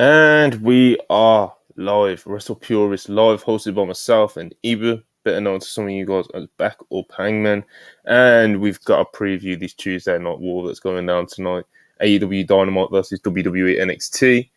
And we are live, Wrestle Purist live, hosted by myself and Ibu, better known to some of you guys as Back Up Hangman. And we've got a preview this Tuesday Night War that's going down tonight. AEW Dynamite versus WWE NXT.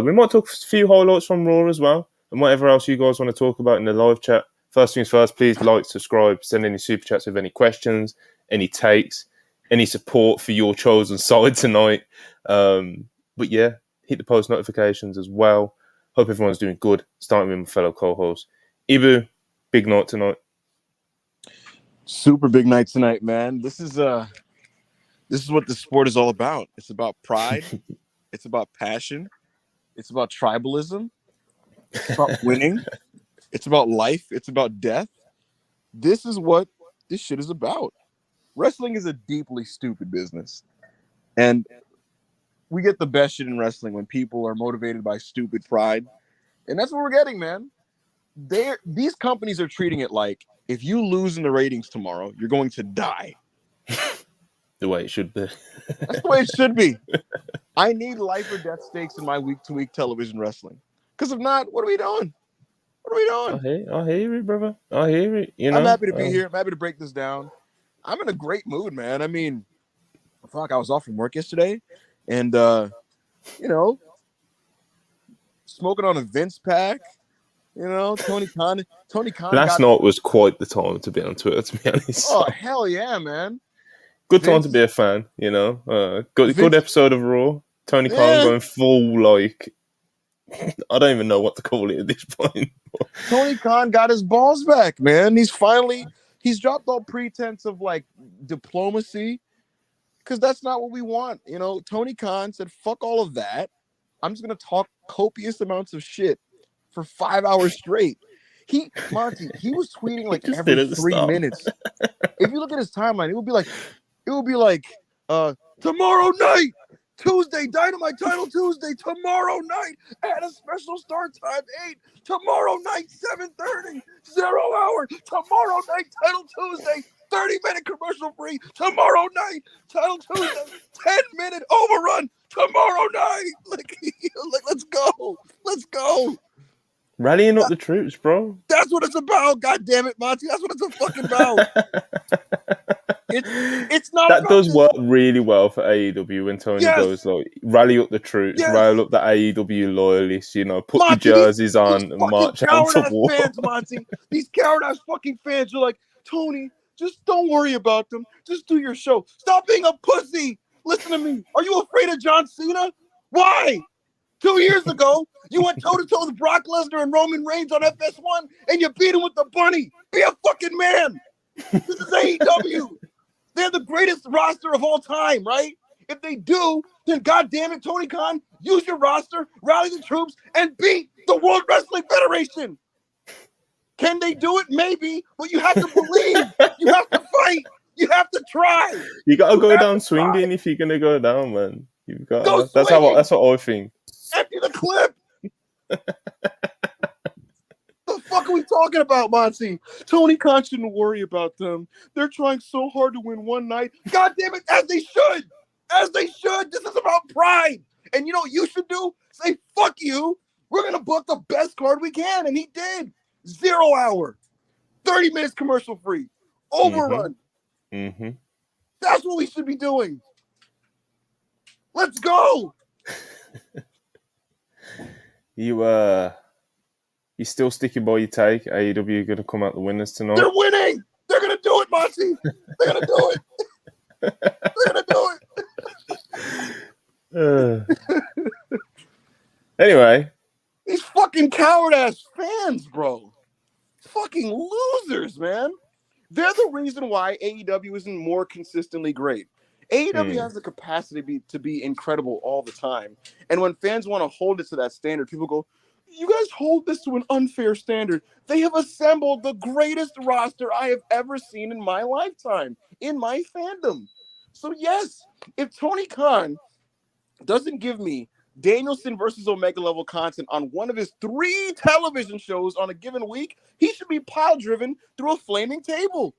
We might talk a few highlights from Raw as well, and whatever else you guys want to talk about in the live chat. First things first, please like, subscribe, send any super chats with any questions, any takes, any support for your chosen side tonight. But yeah, hit the post notifications as well. Hope everyone's doing good. Starting with my fellow co-host. Ibu, big night tonight. Super big night tonight, man. This is what the sport is all about. It's about pride. It's about passion. It's about tribalism. It's about winning. It's about life. It's about death. This is what this shit is about. Wrestling is a deeply stupid business. And we get the best shit in wrestling when people are motivated by stupid pride. And that's what we're getting, man. These companies are treating it like if you lose in the ratings tomorrow, you're going to die. The way it should be. That's the way it should be. I need life or death stakes in my week-to-week television wrestling. Because if not, what are we doing? What are we doing? I hear it, brother. I hear it. You know, I'm happy to be here. I'm happy to break this down. I'm in a great mood, man. I mean, fuck, I was off from work yesterday, and smoking on a Vince pack. You know, Tony Khan. Last night was quite the time to be on Twitter, to be honest. Oh, hell yeah, man. Good time to be a fan, you know. Good episode of Raw. Tony Khan going full, like, I don't even know what to call it at this point. Tony Khan got his balls back, man. He's dropped all pretense of, like, diplomacy, because that's not what we want. You know, Tony Khan said, fuck all of that. I'm just going to talk copious amounts of shit for 5 hours straight. Monty, he was tweeting like every 3 minutes. If you look at his timeline, it would be like tomorrow night, Tuesday, Dynamite title Tuesday, tomorrow night at a special start time 8, tomorrow night 7:30, 0 hour, tomorrow night title Tuesday, 30-minute commercial free, tomorrow night title Tuesday, 10-minute overrun, tomorrow night. Like let's go. Rallying up the troops, bro. That's what it's about. God damn it, Monty. That's what it's fucking about. It's not. That does work really well for AEW when Tony goes like, rally up the troops, rally up the AEW loyalists. You know, put Monty, the jerseys on and march out to war. Fans, Monty. These coward-ass fucking fans are like, Tony, just don't worry about them. Just do your show. Stop being a pussy. Listen to me. Are you afraid of John Cena? Why? 2 years ago, you went toe-to-toe with Brock Lesnar and Roman Reigns on FS1, and you beat him with the bunny. Be a fucking man. This is AEW. They're the greatest roster of all time, right? If they do, then goddamn it, Tony Khan, use your roster, rally the troops, and beat the World Wrestling Federation. Can they do it? Maybe, but you have to believe. You have to fight. You have to try. You gotta go down swinging if you're gonna go down, man. You've got. That's what I think. Empty the clip. The fuck are we talking about, Monty? Tony Khan shouldn't worry about them. They're trying so hard to win one night. God damn it, as they should. As they should. This is about pride. And you know what you should do? Say, fuck you. We're going to book the best card we can. And he did. 0 hour. 30 minutes commercial free. Overrun. Mm-hmm. That's what we should be doing. Let's go. You still sticking by your take? AEW are going to come out the winners tonight? They're winning. They're going to do it, Monty. They're going to do it. They're going to do it. Anyway. These fucking coward-ass fans, bro. Fucking losers, man. They're the reason why AEW isn't more consistently great. AEW has the capacity to be incredible all the time. And when fans want to hold it to that standard, people go, you guys hold this to an unfair standard. They have assembled the greatest roster I have ever seen in my lifetime, in my fandom. So yes, if Tony Khan doesn't give me Danielson versus Omega level content on one of his 3 television shows on a given week, he should be pile driven through a flaming table.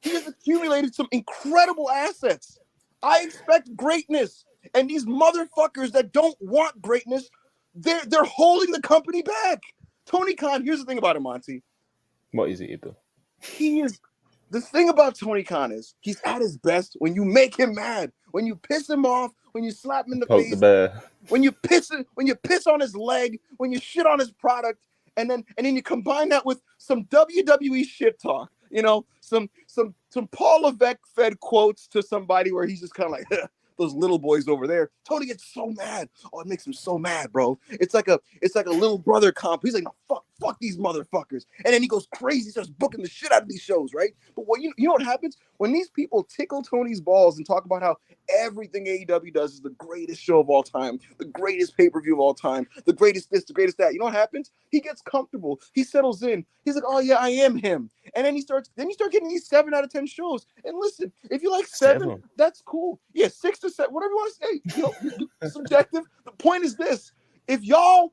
He has accumulated some incredible assets. I expect greatness. And these motherfuckers that don't want greatness They're holding the company back. Tony Khan, here's the thing about him, Monty. What is it, though? He is the thing about Tony Khan is he's at his best when you make him mad, when you piss him off, when you slap him in the Poke the face, bear. when you piss on his leg, when you shit on his product, and then you combine that with some WWE shit talk, some Paul Levesque fed quotes to somebody where he's just kind of like those little boys over there. Tony gets so mad. Oh, it makes him so mad, bro. It's like a little brother comp. He's like, no, fuck these motherfuckers. And then he goes crazy, starts booking the shit out of these shows, right? But what you know what happens when these people tickle Tony's balls and talk about how everything AEW does is the greatest show of all time, the greatest pay-per-view of all time, the greatest this, the greatest that. You know what happens? He gets comfortable. He settles in. He's like, oh yeah, I am him. And then you start getting these 7 out of 10 shows. And listen, if you like 7, that's cool. Yeah, 6 to 7, whatever you want to say. Subjective. The point is this: if y'all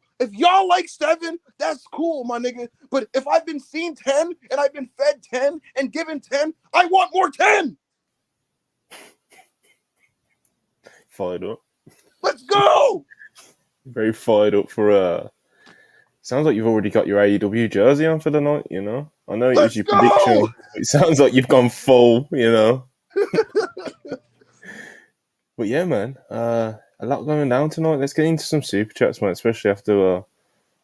like 7, that's cool, my nigga. But if I've been seen 10 and I've been fed 10 and given 10, I want more 10. Fired up. Let's go. Very fired up for sounds like you've already got your AEW jersey on for the night, I know it was your prediction. It sounds like you've gone full, But yeah, man, a lot going down tonight. Let's get into some super chats, man, especially after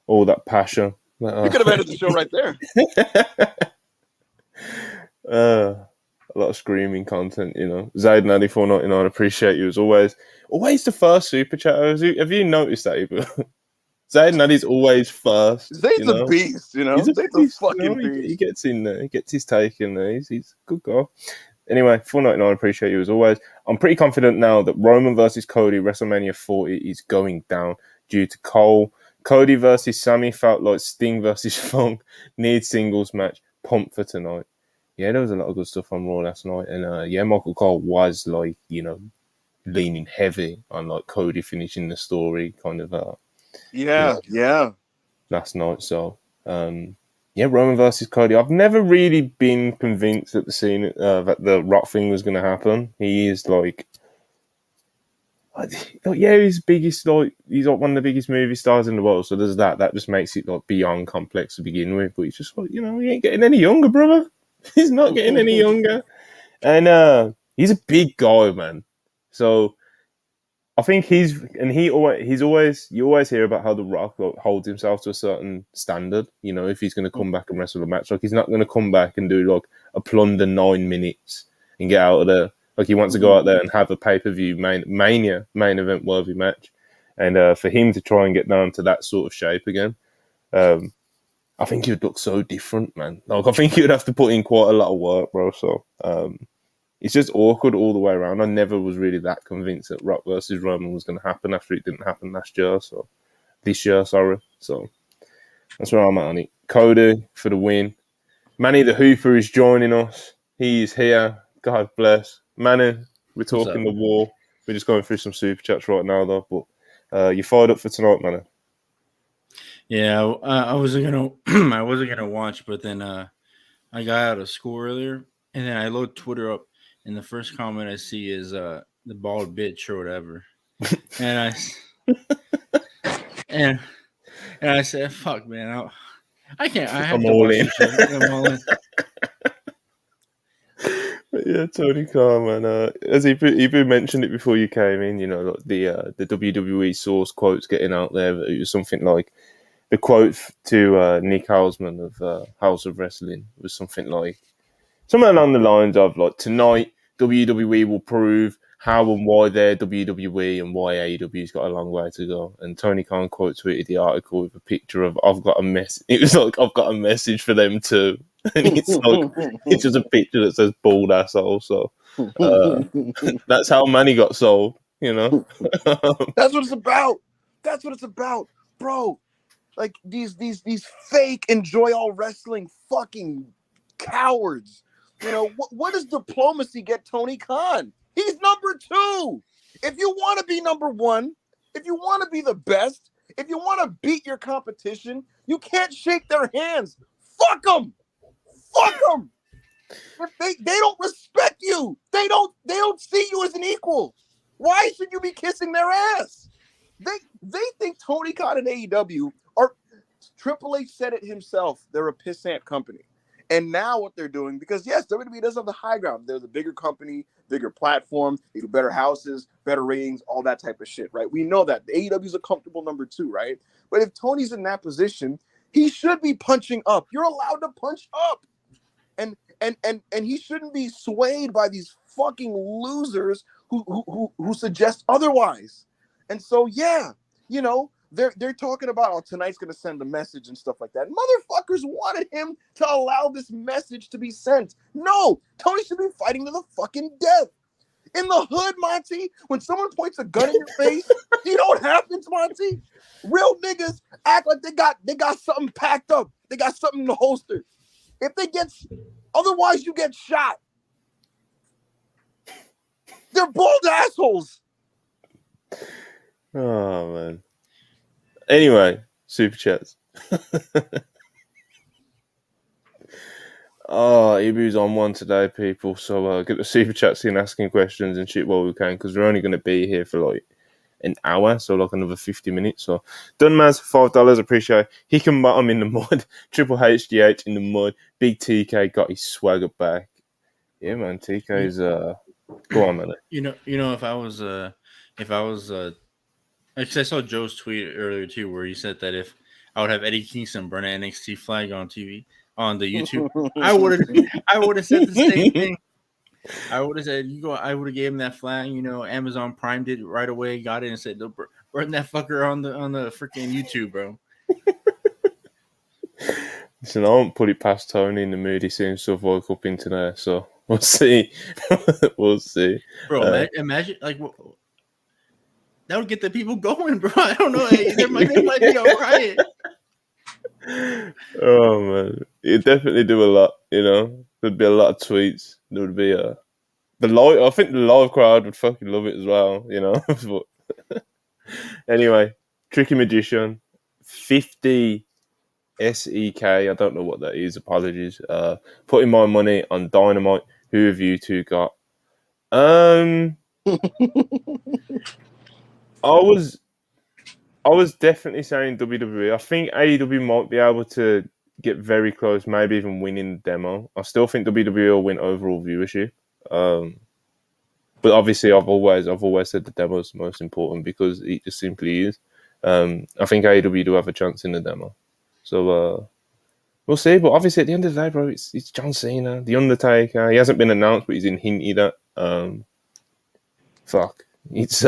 all that passion. You could have ended the show right there. A lot of screaming content, Zayd9499, appreciate you as always. Always the first super chat. Have you noticed that, Ibu? Zayd Naddy's always first. Zayd's a beast, He's a fucking beast. He gets in there. He gets his take in there. He's a good guy. Anyway, 499, appreciate you as always. I'm pretty confident now that Roman versus Cody WrestleMania 40 is going down due to Cole. Cody versus Sammy felt like Sting versus Funk. Need singles match. Pumped for tonight. Yeah, there was a lot of good stuff on Raw last night. And Michael Cole was like, leaning heavy on like Cody finishing the story kind of yeah. last night. So Roman versus Cody. I've never really been convinced that that the Rock thing was going to happen. He is like, he's biggest, he's like one of the biggest movie stars in the world. So there's that. That just makes it like beyond complex to begin with. But he's just like, he ain't getting any younger, brother. He's not getting any younger, and he's a big guy, man. So I think you always hear about how The Rock holds himself to a certain standard. If he's going to come back and wrestle a match, like he's not going to come back and do like a plunder 9 minutes and get out of there. Like he wants to go out there and have a pay-per-view main event worthy match, and for him to try and get down to that sort of shape again, I think he would look so different, man. Like I think he would have to put in quite a lot of work, bro. So it's just awkward all the way around. I never was really that convinced that Rock versus Roman was going to happen after it didn't happen this year. So that's where I'm at on it. Cody for the win. Manny the Hooper is joining us. He is here. God bless. Manny, we're talking the war. We're just going through some super chats right now, though. But you fired up for tonight, Manny? Yeah, I wasn't gonna watch, but then I got out of school earlier, and then I load Twitter up, and the first comment I see is the bald bitch or whatever, and I said, "Fuck, man, I can't. I have I'm to all watch in." I'm all in. Yeah, Tony Khan, man. As he mentioned it before you came in, like the WWE source quotes getting out there. It was something like the quote to Nick Hausman of House of Wrestling was something along the lines of like, tonight WWE will prove how and why they're WWE and why AEW's got a long way to go. And Tony Khan quote tweeted the article with a picture of I've got a mess. It was like, I've got a message for them too. And it's just a picture that says bald asshole. So that's how Manny got sold, That's what it's about. That's what it's about, bro. Like these fake enjoy all wrestling fucking cowards. What does diplomacy get Tony Khan? He's number 2. If you want to be number 1, if you want to be the best, if you want to beat your competition, you can't shake their hands. Fuck them. Fuck them. If they don't respect you. They don't see you as an equal. Why should you be kissing their ass? They think Tony Khan and AEW are. Triple H said it himself. They're a pissant company. And now what they're doing, because yes, WWE does have the high ground. They're the bigger company, bigger platform. They do better houses, better ratings, all that type of shit, right? We know that. The AEW is a comfortable number 2, right? But if Tony's in that position, he should be punching up. You're allowed to punch up. And he shouldn't be swayed by these fucking losers who suggest otherwise. And so, yeah, you know, they're talking about, oh, tonight's going to send a message and stuff like that. Motherfuckers wanted him to allow this message to be sent. No, Tony should be fighting to the fucking death. In the hood, Monty, when someone points a gun in your face, you know what happens, Monty? Real niggas act like they got something packed up. They got something in the holster. If they get, otherwise you get shot. They're bald assholes. Oh man. Anyway, super chats. Oh, Ibu's on one today, people. So get the super chats in, asking questions and shit while we can, because we're only going to be here for like an hour, so like another 50 minutes. So Dunmaz, $5, appreciate. Hickenbottom in the mud. Triple HGH in the mud. Big TK got his swagger back. Yeah, man. TK's go on, man. You know, if I was actually, I saw Joe's tweet earlier too, where he said that if I would have Eddie Kingston burn an NXT flag on TV on the YouTube, I would have said the same thing. I would have said, I would have gave him that flag. You know, Amazon Prime did it right away, got it, and said, "No, burn that fucker on the freaking YouTube, bro." Listen, I won't put it past Tony in the mood. He seems to have woke up into there, so we'll see. We'll see, bro. Imagine like. That would get the people going, bro. I don't know. There might be a riot. Oh man, it'd definitely do a lot. You know, there'd be a lot of tweets. There would be I think the live crowd would fucking love it as well. You know. But anyway, Tricky Magician, 50 SEK. I don't know what that is. Apologies. Putting my money on Dynamite. Who have you two got? I was definitely saying WWE. I think AEW might be able to get very close, maybe even winning the demo. I still think WWE will win overall viewership. But obviously, I've always said the demo is the most important because it just simply is. I think AEW do have a chance in the demo. So we'll see. But obviously, at the end of the day, bro, it's John Cena, The Undertaker. He hasn't been announced, but he's in hinted at. It's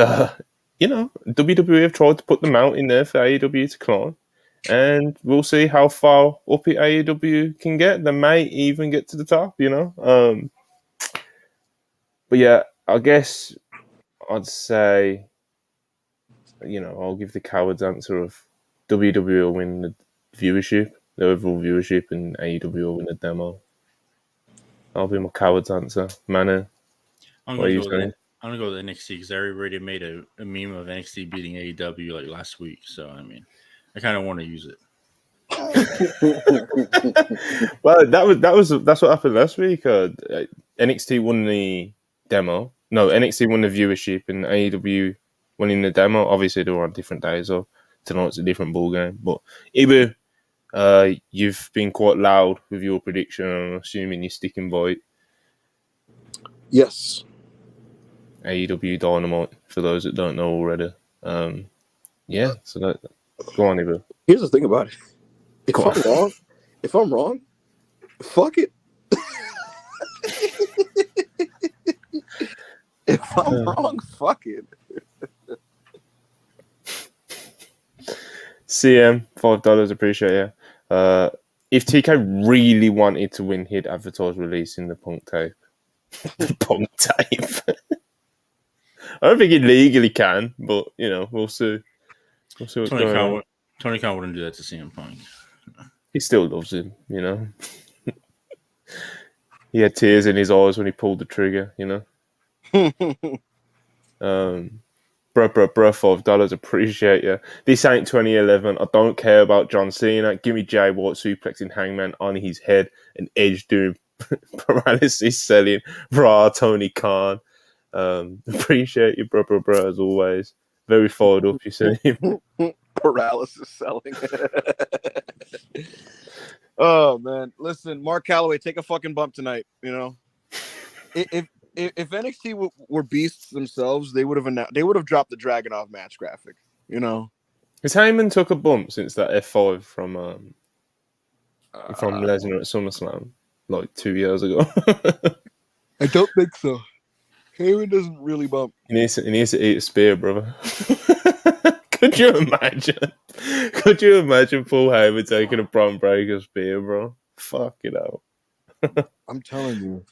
you know, WWE have tried to put them out in there for AEW to climb, and we'll see how far up AEW can get. They may even get to the top, you know. But yeah, I guess I'd say, you know, I'll give the coward's answer of WWE will win the viewership, the overall viewership, and AEW will win the demo. That'll be my coward's answer. Mana, what are you saying? I'm gonna go with NXT because I already made a meme of NXT beating AEW like last week. So I mean, I kind of want to use it. Well, that's what happened last week. NXT won the demo. No, NXT won the viewership, and AEW winning the demo. Obviously, they were on different days, so tonight's a different ball game. But Ibu, you've been quite loud with your prediction. I'm assuming you're sticking by it. Yes. AEW Dynamite, for those that don't know already. Yeah, so that, go on, Ibu. Here's the thing about it. If I'm wrong, fuck it. If I'm wrong, fuck it. CM, $5, appreciate you. If TK really wanted to win, he'd advertise releasing the Punk tape. The Punk tape. I don't think he legally can, but you know, we'll see. We'll see what's going on. Tony Khan wouldn't do that to CM Punk. He still loves him, you know. He had tears in his eyes when he pulled the trigger, you know. Bro, $5, appreciate you. This ain't 2011. I don't care about John Cena. Give me Jay White suplexing Hangman on his head and Edge doing paralysis selling Raw Tony Khan. Appreciate you, bro, as always. Very fired up, you see. Paralysis selling. Oh man, listen, Mark Calloway, take a fucking bump tonight. You know, if NXT were beasts themselves, they would have dropped the Dragunov match graphic. You know, Has Heyman took a bump since that F5 from Lesnar at SummerSlam like 2 years ago? I don't think so. Heyman doesn't really bump. He needs to eat a spear, brother. Could you imagine? Could you imagine Paul Heyman taking a Bron Breakker spear, bro? Fuck it out. I'm telling you.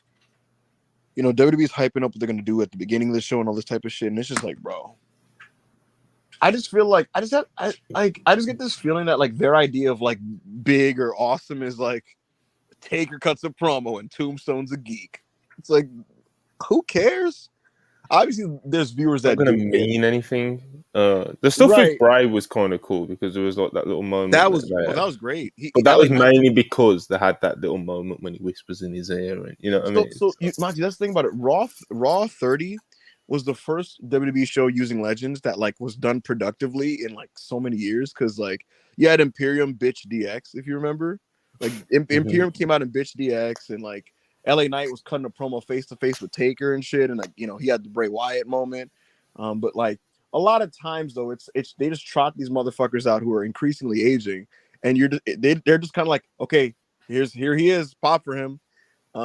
You know, WWE's hyping up what they're gonna do at the beginning of the show and all this type of shit, and it's just like, bro. I just feel like I just get this feeling that like their idea of like big or awesome is like Taker cuts a promo and Tombstone's a geek. It's like, who cares? Obviously, there's viewers that not going to mean anything. The stuff with Bray was kind of cool because there was like that little moment. That was great. But that was mainly because they had that little moment when he whispers in his ear, and you know what I mean. So Monty, that's the thing about it. Raw 30 was the first WWE show using legends that like was done productively in like so many years. Because like you had Imperium bitch DX, if you remember, like Imperium came out in bitch DX, and like LA Knight was cutting a promo face to face with Taker and shit, and like, you know, he had the Bray Wyatt moment. But like a lot of times though, it's they just trot these motherfuckers out who are increasingly aging, and they're just kind of like, okay, here he is, pop for him.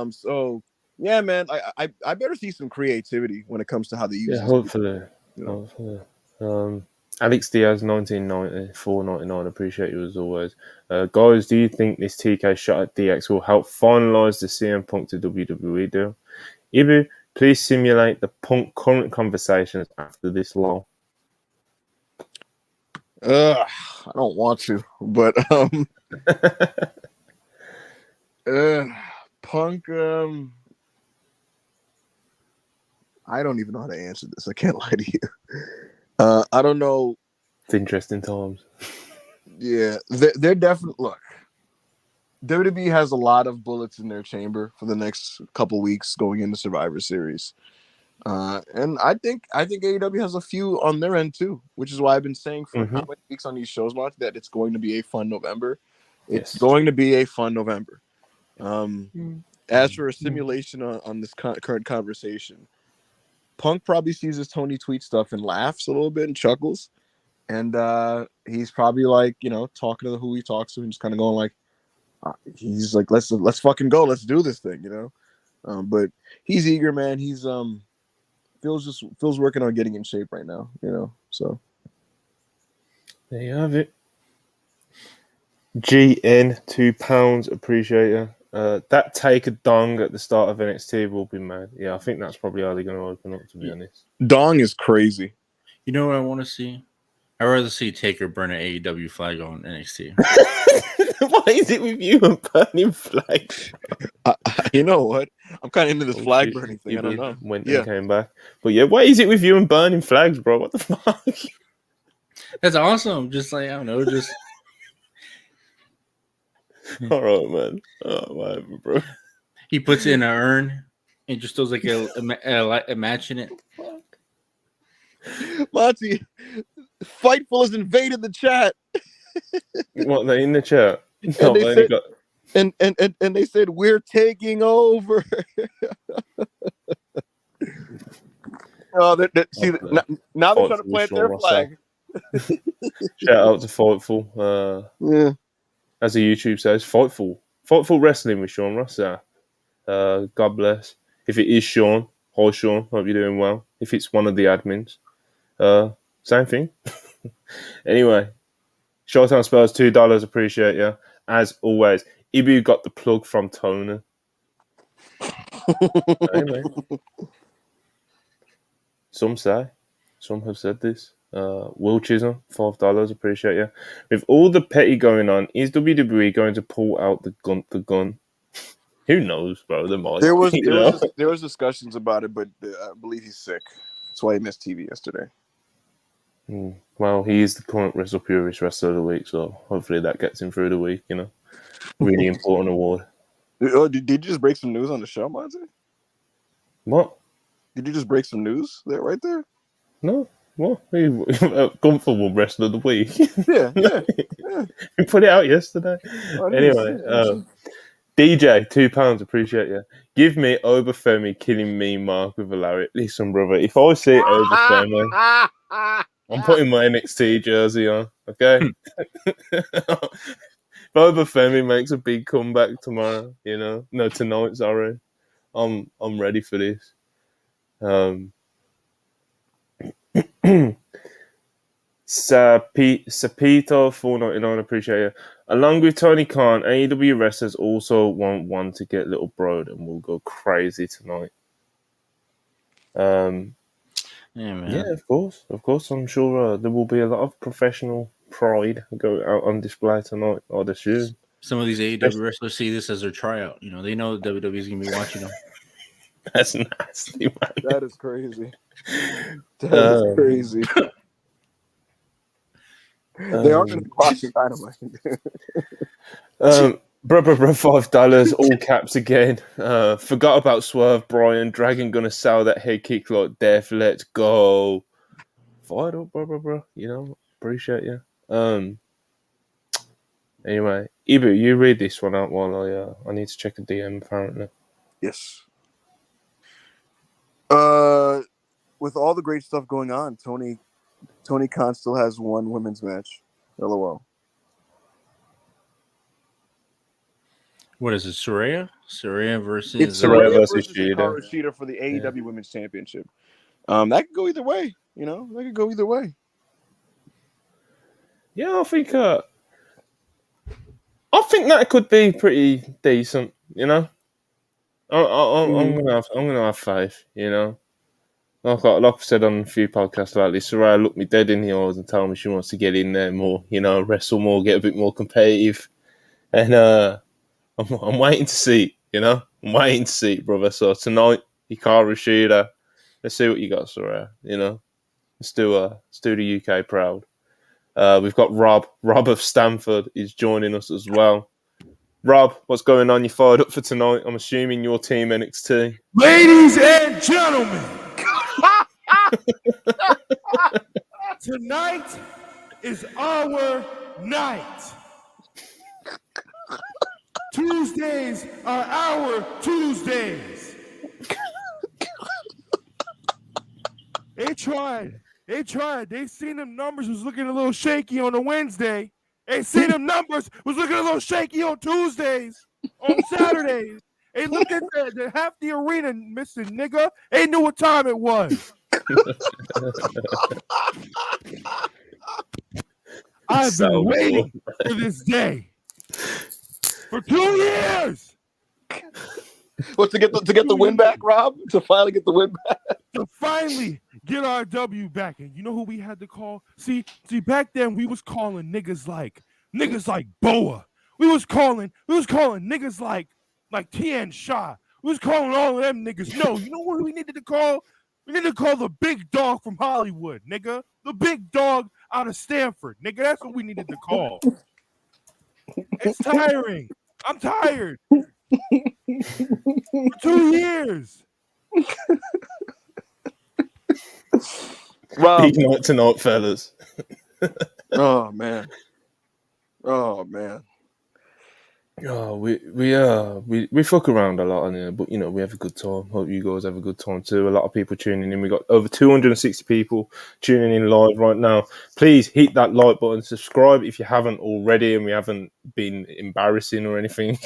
So yeah, man, I better see some creativity when it comes to how they use. Yeah, hopefully. You know? Hopefully. Alex Diaz, 1990, $4.99. Appreciate you as always. Guys, do you think this TK shot at DX will help finalise the CM Punk to WWE deal? Ibu, please simulate the Punk current conversations after this lull. I don't want to, but Punk. I don't even know how to answer this. I can't lie to you. I don't know. It's interesting times. Yeah, they're definitely look. WWE has a lot of bullets in their chamber for the next couple weeks going into Survivor Series, and I think AEW has a few on their end too, which is why I've been saying for how many weeks on these shows, Mark, that it's going to be a fun November. It's going to be a fun November. As for a simulation on this current conversation, Punk probably sees his Tony tweet stuff and laughs a little bit and chuckles. And he's probably like, you know, talking to who he talks to and just kind of going like, he's like, let's fucking go. Let's do this thing, you know? But he's eager, man. He's Phil's working on getting in shape right now, you know? So. There you have it. GN, £2. Appreciate you. That take a dong at the start of NXT will be mad. Yeah, I think that's probably how they're going to open up, to be honest. Dong is crazy. You know what I want to see? I'd rather see Taker burn an AEW flag on NXT. Why is it with you and burning flags? You know what? I'm kind of into this flag burning thing. I don't know. When they came back. But yeah, why is it with you and burning flags, bro? What the fuck? That's awesome. Just like, I don't know, just... All right, man. Oh, whatever, bro. He puts it in an urn and just throws like a match in it. Monty, Fightful has invaded the chat. What, they in the chat? And, and they said we're taking over. Oh, now they're trying to plant their flag. Shout out to Fightful. Yeah. As the YouTube says, Fightful Wrestling with Sean Rossap. God bless. If it is Sean, hi Sean, hope you're doing well. If it's one of the admins, same thing. Anyway, Showtime Spurs, $2, appreciate you. As always, Ibu got the plug from Tony. Anyway. Some have said this. Will Chisholm, $5, appreciate you. With all the petty going on, is WWE going to pull out the gun? Who knows, bro? There was discussions about it, but I believe he's sick. That's why he missed TV yesterday. Well, he is the current Wrestle Purist Wrestler of the Week, so hopefully that gets him through the week, you know. Really important award. Did you just break some news on the show, Monty? What? Did you just break some news there, right there? No. What? Gunther won Wrestler of the Week. Yeah. We put it out yesterday. Oh, it is. Anyway, DJ, £2, appreciate you. Give me Oberfemi killing me, Mark with a lariat. Listen, brother, if I see Oberfemi, I'm putting my NXT jersey on, okay? If Oberfemi makes a big comeback tomorrow, no, tonight, sorry, I'm ready for this. Sapito 499, appreciate you. Along with Tony Khan, AEW wrestlers also want one to get little broad and we'll go crazy tonight. Yeah, man. Yeah, of course. I'm sure there will be a lot of professional pride go out on display tonight, I'd assume. Some of these AEW wrestlers see this as their tryout. They know WWE is going to be watching them. That's nasty, man. That is crazy. That is crazy. They are going to be watching Dynamite. Bro, $5, all caps again. Forgot about Swerve, Brian. Dragon gonna sell that head kick like death. Let's go. Fired up, bro. Appreciate you. Anyway, Ibu, you read this one out while I need to check a DM apparently. Yes. With all the great stuff going on, Tony Khan still has one women's match. LOL. What is it, Saraya? Saraya versus... It's Saraya versus Hikaru Shida for the AEW Women's Championship. That could go either way. That could go either way. Yeah, I think that could be pretty decent. I'm gonna have faith. Like I've said on a few podcasts about this, Saraya looked me dead in the eyes and told me she wants to get in there more. Wrestle more, get a bit more competitive, and I'm waiting to see. I'm waiting to see, brother. So tonight, Hikaru Shida, let's see what you got, Saraya. Let's do the UK proud. We've got Rob of Stamford is joining us as well. Rob, what's going on? You fired up for tonight? I'm assuming your team NXT. Ladies and gentlemen, tonight is our night. Tuesdays are our Tuesdays. They tried. They seen them numbers was looking a little shaky on a Wednesday. They seen them numbers was looking a little shaky on Tuesdays, on Saturdays. They looked at the half the arena missing, nigga. They knew what time it was. I've been waiting for this day for 2 years. What, to get the win back, Rob? To finally get the win back? To finally get our W back. And you know who we had to call? See, back then we was calling niggas like Boa. We was calling niggas like Tien Sha. We was calling all of them niggas. No, you know what we needed to call? We needed to call the big dog from Hollywood, nigga. The big dog out of Stanford, nigga. That's what we needed to call. It's tiring. I'm tired. For 2 years. Rob. Big night tonight, fellas. Oh man. Oh, we fuck around a lot on here, but we have a good time. Hope you guys have a good time too. A lot of people tuning in. We got over 260 people tuning in live right now. Please hit that like button, subscribe if you haven't already, and we haven't been embarrassing or anything,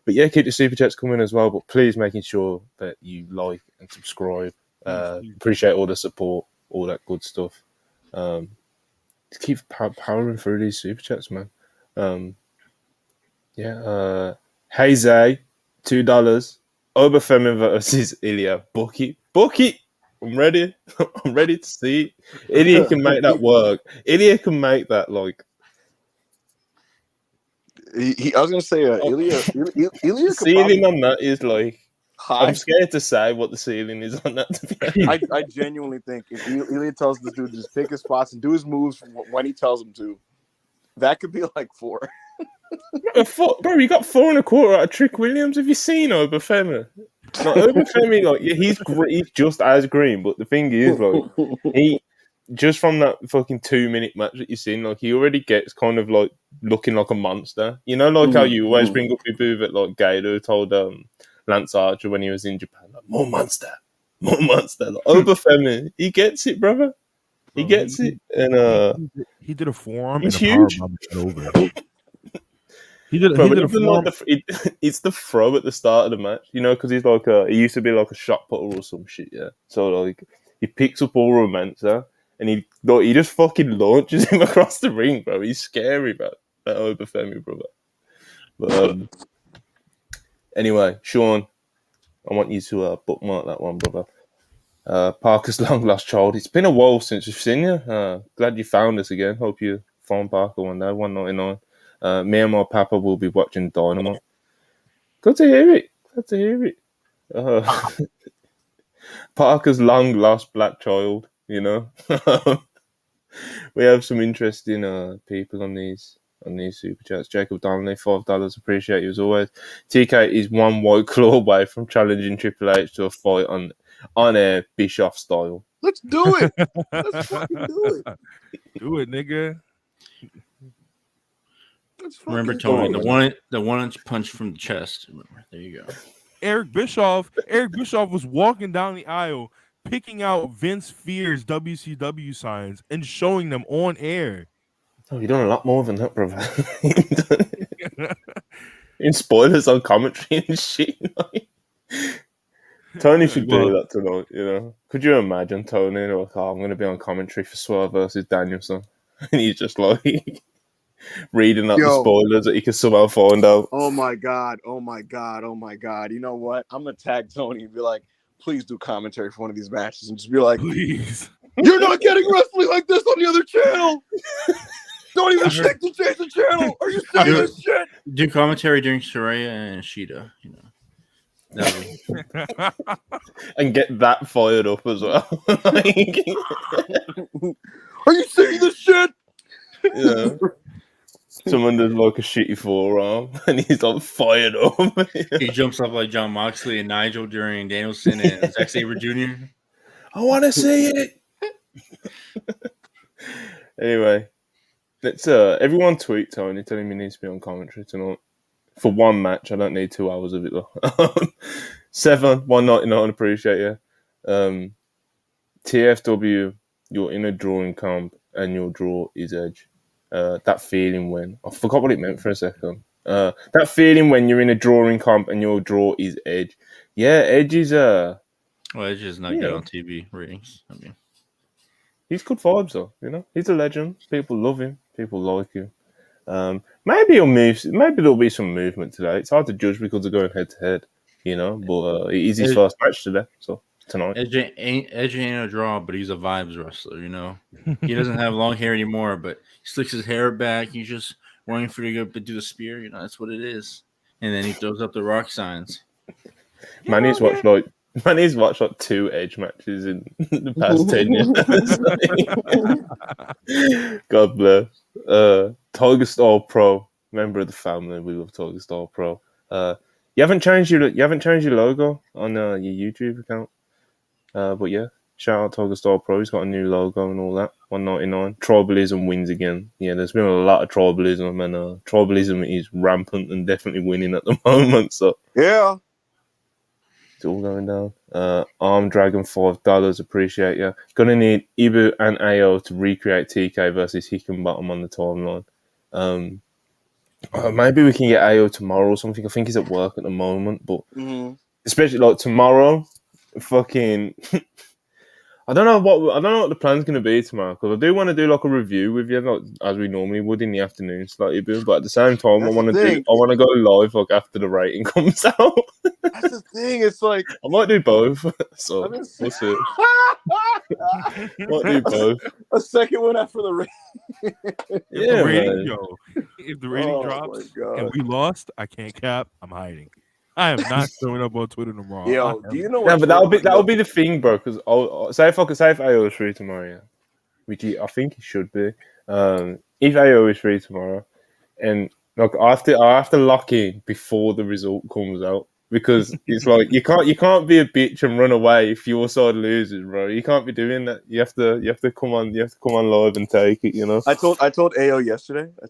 But yeah, keep the super chats coming as well. But please making sure that you like and subscribe. Appreciate all the support, all that good stuff. Just keep powering through these super chats, man. Hey Zay, $2. Oberfemi versus Ilya. Book it. I'm ready. I'm ready to see. Ilya can make that work. Ilya can make that like. I was gonna say Ilya. The ceiling on that is like. High. I'm scared to say what the ceiling is on that. I genuinely think if Ilya tells this dude to just pick his spots and do his moves when he tells him to, that could be like 4. Bro, he got 4.25 out of Trick Williams. Have you seen Obafemi? Like Obafemi, like he's he's just as green, but the thing is, like he just from that fucking 2-minute match that you've seen, like he already gets kind of like looking like a monster. You know, like how you always bring up your boo that like Gator told Lance Archer when he was in Japan, like, more monster. Like, Obafemi, he gets it, brother. He gets it, and he did a forearm he's and a huge. powerbomb over. He did Bro, a forearm. it's the throw at the start of the match, you know, because he's like he used to be like a shot putter or some shit, yeah. So like he picks up all Romancer and he just fucking launches him across the ring, bro. He's scary, bro. That Obafemi, brother. But anyway, Sean, I want you to bookmark that one, brother. Parker's long lost child. It's been a while since we've seen you. Glad you found us again. Hope you find Parker one day. 199. Me and my papa will be watching Dynamite. Good to hear it. Parker's long lost black child. You know, we have some interesting people on these super chats. Jacob Donnelly, $5. Appreciate you as always. TK is one white claw away from challenging Triple H to a fight on a Bischoff style. Let's do it. Let's fucking do it. Do it, nigga. Remember, Tony, the one-inch punch from the chest. Remember, there you go. Eric Bischoff was walking down the aisle, picking out Vince Fear's WCW signs and showing them on air. Oh, you've done a lot more than that, brother. In spoilers on commentary and shit. Tony should do that tonight, you know. Could you imagine Tony like, I'm going to be on commentary for Swerve versus Danielson? And he's just like reading out the spoilers that he can somehow find out. Oh my god. You know what? I'm going to tag Tony and be like, please do commentary for one of these matches and just be like, please. You're not getting wrestling like this on the other channel. Don't even think to change the channel. Are you seeing this shit? Do commentary during Saraya and Shida, you know. And get that fired up as well. Are you seeing this shit? Yeah. Someone does like a shitty forearm and he's like fired up. He jumps up like John Moxley and Nigel during Danielson and Zack Sabre Jr. I want to see it. Anyway, let's everyone tweet Tony telling me he needs to be on commentary tonight. For one match, I don't need 2 hours of it though. 7, 199, appreciate you. TFW, you're in a drawing camp and your draw is Edge. That feeling when I forgot what it meant for a second. That feeling when you're in a drawing camp and your draw is Edge. Yeah, Edge is well, Edge is not good on TV ratings. I mean, he's good vibes though. You know, he's a legend. People love him. People like him. Maybe he'll move. Maybe there'll be some movement today. It's hard to judge because they're going head to head, you know. But it is his first match today, so tonight. Edge ain't a draw, but he's a vibes wrestler, you know. He doesn't have long hair anymore, but he slicks his hair back. He's just waiting for you to do the spear, you know. That's what it is. And then he throws up the rock signs. Manny's watched like 2 Edge matches in the past 10 years. God bless. Tiger Style Pro, member of the family. We love Tiger Style Pro. You haven't changed your logo on your YouTube account. But yeah, shout out Tiger Style Pro. He's got a new logo and all that. 199. Tribalism wins again. Yeah, there's been a lot of tribalism, and tribalism is rampant and definitely winning at the moment. So yeah. It's all going down. Arm Dragon, $5. Appreciate you. Gonna need Ibu and AO to recreate TK versus Hickenbottom on the timeline. Maybe we can get AO tomorrow or something. I think he's at work at the moment, but especially like tomorrow, fucking. I don't know what the plan's gonna be tomorrow, because I do want to do like a review with you, like as we normally would in the afternoon, slightly bit. But at the same time, I want to go live like after the rating comes out. That's the thing. It's like I might do both. So we'll see. Might do both. A second one after the rating. Yeah, if the rating drops and we lost, I can't cap. I'm hiding. I am not showing up on Twitter tomorrow. Yo, do you know what? Yeah, but that'll be the thing, bro. Because say if AO is free tomorrow, yeah, which I think he should be. If AO is free tomorrow, and Look, I have to lock in before the result comes out because it's like you can't be a bitch and run away if your side loses, bro. You can't be doing that. You have to come on live and take it. You know. I told AO yesterday. I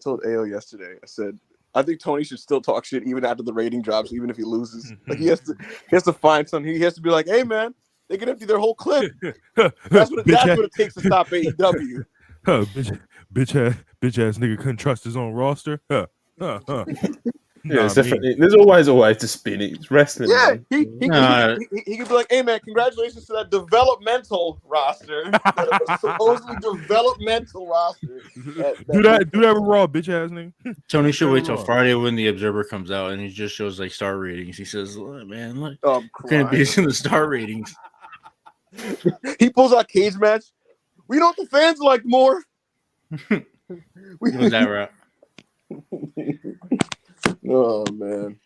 said I think Tony should still talk shit even after the rating drops, even if he loses. Like he has to find something. He has to be like, hey man, they can empty their whole clip. That's what it takes to stop AEW. Bitch ass nigga couldn't trust his own roster. Yeah, it's definitely. There's always a way to spin it. It's wrestling. Yeah, Man. he could be like, "Hey man, congratulations to that developmental roster, that supposedly developmental roster." Do that with Raw, bitch ass nigga. Tony should wait till Friday when the Observer comes out and he just shows like star ratings. He says, "Look, man, look, gonna be in the star ratings." He pulls out cage match. We know what the fans like more. Was that right? Oh man.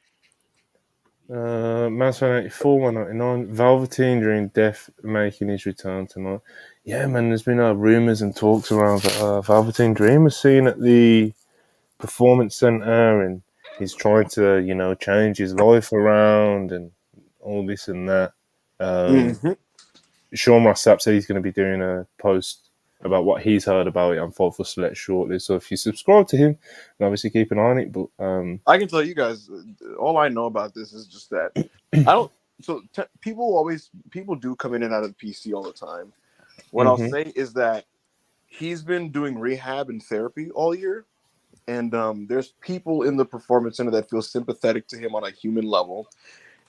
Master 84 199. Velveteen Dream Death making his return tonight. Yeah, man. There's been rumors and talks around that Velveteen Dream was seen at the Performance Center, and he's trying to change his life around and all this and that. Sean Ross Sapp said he's going to be doing a post about what he's heard about it on Fault for Select shortly. So if you subscribe to him, and obviously keep an eye on it. But I can tell you guys, all I know about this is just that I don't. So people do come in and out of the PC all the time. What I'll say is that he's been doing rehab and therapy all year, and there's people in the Performance Center that feel sympathetic to him on a human level.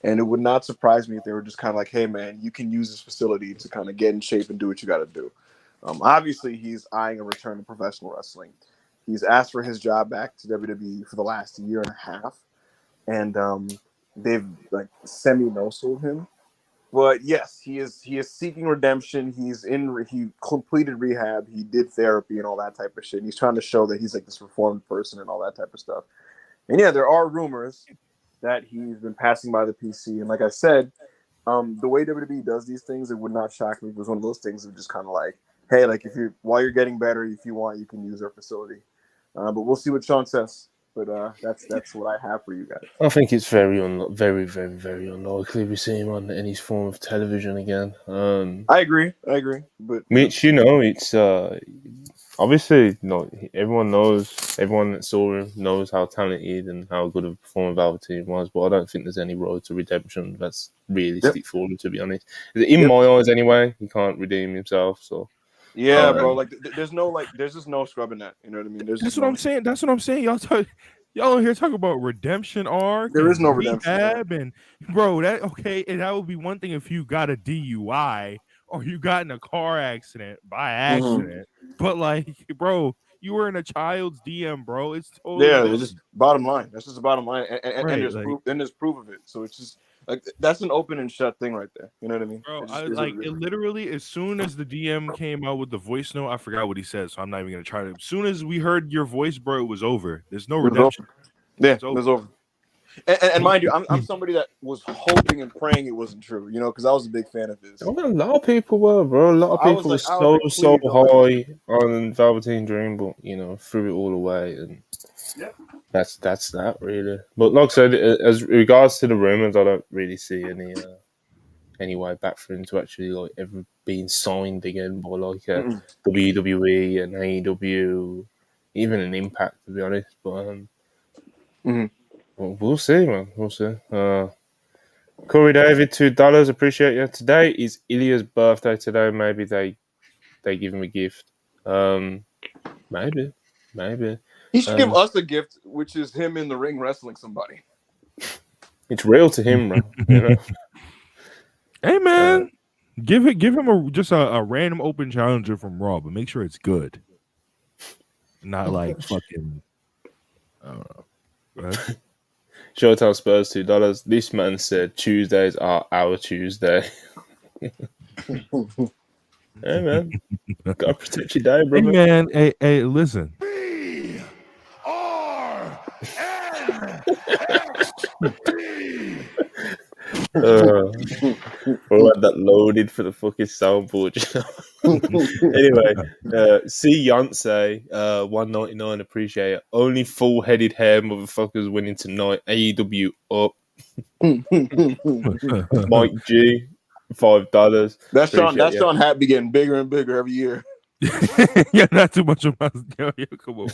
And it would not surprise me if they were just kind of like, "Hey man, you can use this facility to kind of get in shape and do what you got to do." Obviously, he's eyeing a return to professional wrestling. He's asked for his job back to WWE for the last year and a half, and they've like semi-no-sold him. But yes, he is seeking redemption. He completed rehab. He did therapy and all that type of shit. And he's trying to show that he's like this reformed person and all that type of stuff. And yeah, there are rumors that he's been passing by the PC. And like I said, the way WWE does these things, it would not shock me if it was one of those things of just kind of like, hey, like while you're getting better, if you want, you can use our facility. But we'll see what Sean says. But that's what I have for you guys. I think it's very, very, very unlikely we see him on any form of television again. I agree. But Mitch, it's obviously everyone that saw him knows how talented and how good of a performer Velveteen was. But I don't think there's any road to redemption that's realistic for him, to be honest. In my eyes, anyway, he can't redeem himself. So. Yeah, bro. Like, there's just no scrubbing that. You know what I mean? That's what I'm saying. Y'all don't hear talk about redemption arc. There is no redemption. And bro, that would be one thing if you got a DUI or you got in a car accident by accident. But like, bro, you were in a child's DM, bro. It's totally it's just bottom line. That's just the bottom line, and there's proof. Then there's proof of it. So it's just. Like that's an open and shut thing right there. You know what I mean? Bro, it literally, as soon as the DM came out with the voice note, I forgot what he said, so I'm not even gonna try to. As soon as we heard your voice, bro, it was over. There's no redemption. Yeah, it was over. And mind you, I'm somebody that was hoping and praying it wasn't true. Because I was a big fan of his. A lot of people were, bro. A lot of people were so high on Velveteen Dream, but threw it all away and. Yeah. That's that really. But like I said, as regards to the rumors, I don't really see any way back for him to actually like ever being signed again by like WWE and AEW, even an Impact, to be honest. But we'll see, man. We'll see. Corey David, $2. Appreciate you. Today is Ilya's birthday. Today, maybe they give him a gift. Maybe. He should give us a gift, which is him in the ring wrestling somebody. It's real to him, bro. Hey, man, give him just a random open challenger from Raw, but make sure it's good, not like fucking. I don't know. Right? Showtime Spurs, $2. This man said Tuesdays are our Tuesday. Hey, man, gotta protect your day, bro. Hey, man, hey, listen. We'll have that loaded for the fucking soundboard. Anyway, see Yonsei, 199, appreciate it. Only full-headed hair motherfuckers winning tonight. AEW up. Mike G, $5. That Sean Appreciate ya. hat be getting bigger and bigger every year. Yeah, not too much of my. Yeah, come on.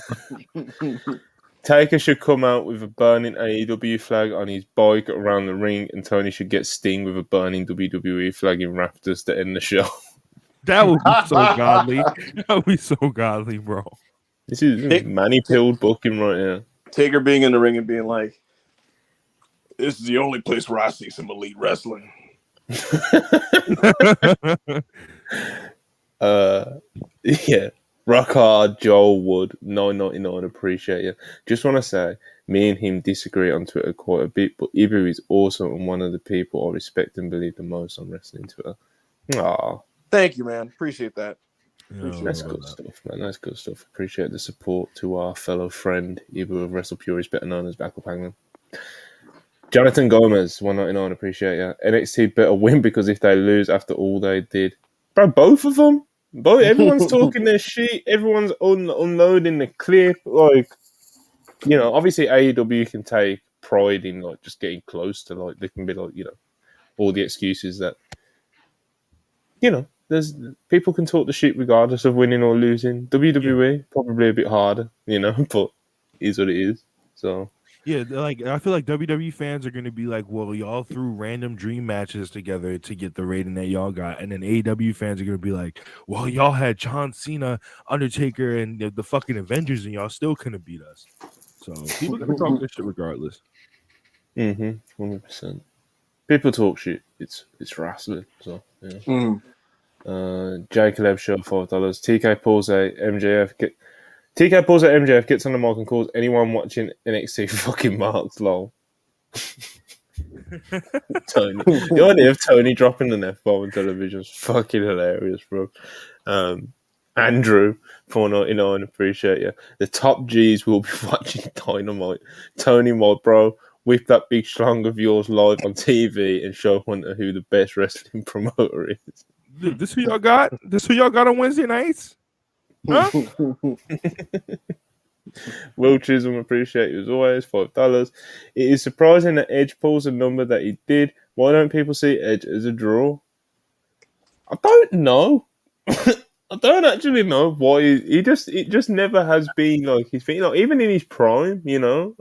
Taker should come out with a burning AEW flag on his bike around the ring, and Tony should get Sting with a burning WWE flag in rafters to end the show. That would be so godly. That would be so godly, bro. This is mani-pilled booking right here. Taker being in the ring and being like, "This is the only place where I see some elite wrestling." Yeah. Rock hard, Joel Wood, 999, appreciate you. Just want to say, me and him disagree on Twitter quite a bit, but Ibu is awesome and one of the people I respect and believe the most on wrestling Twitter. Aww. Thank you, man. Appreciate that. That's good stuff, man. That's good stuff. Appreciate the support to our fellow friend, Ibu of Wrestle Purist, better known as Backup Hangman. Jonathan Gomez, 199, appreciate you. NXT better win because if they lose after all they did, bro, both of them. But everyone's talking their shit. Everyone's unloading the clip. Like, you know, obviously AEW can take pride in like just getting close to like they can be like, you know, all the excuses that, you know, there's people can talk the shit regardless of winning or losing. WWE probably a bit harder, you know, but it is what it is. So. Yeah, like I feel like WWE fans are gonna be like, well, y'all threw random dream matches together to get the rating that y'all got, and then AEW fans are gonna be like, well, y'all had John Cena, Undertaker, and the fucking Avengers, and y'all still couldn't beat us. So people are gonna talk this shit regardless. 100%. People talk shit. It's wrestling. So yeah. J Caleb Show, $5. TK Pulse MJF TK pulls at MJF, gets on the mic and calls anyone watching NXT fucking marks, lol. Tony. The idea of Tony dropping an F-bomb on television is fucking hilarious, bro. Andrew, 499, appreciate you. The top G's will be watching Dynamite. Tony Mod, bro, whip that big schlong of yours live on TV and show Hunter who the best wrestling promoter is. This who y'all got? This who y'all got on Wednesday nights? Huh? Will Chisholm, appreciate you as always, $5. It is surprising that Edge pulls a number that he did. Why don't people see Edge as a draw? I don't know. I don't actually know why it just never has been like his thing. Like even in his prime, you know,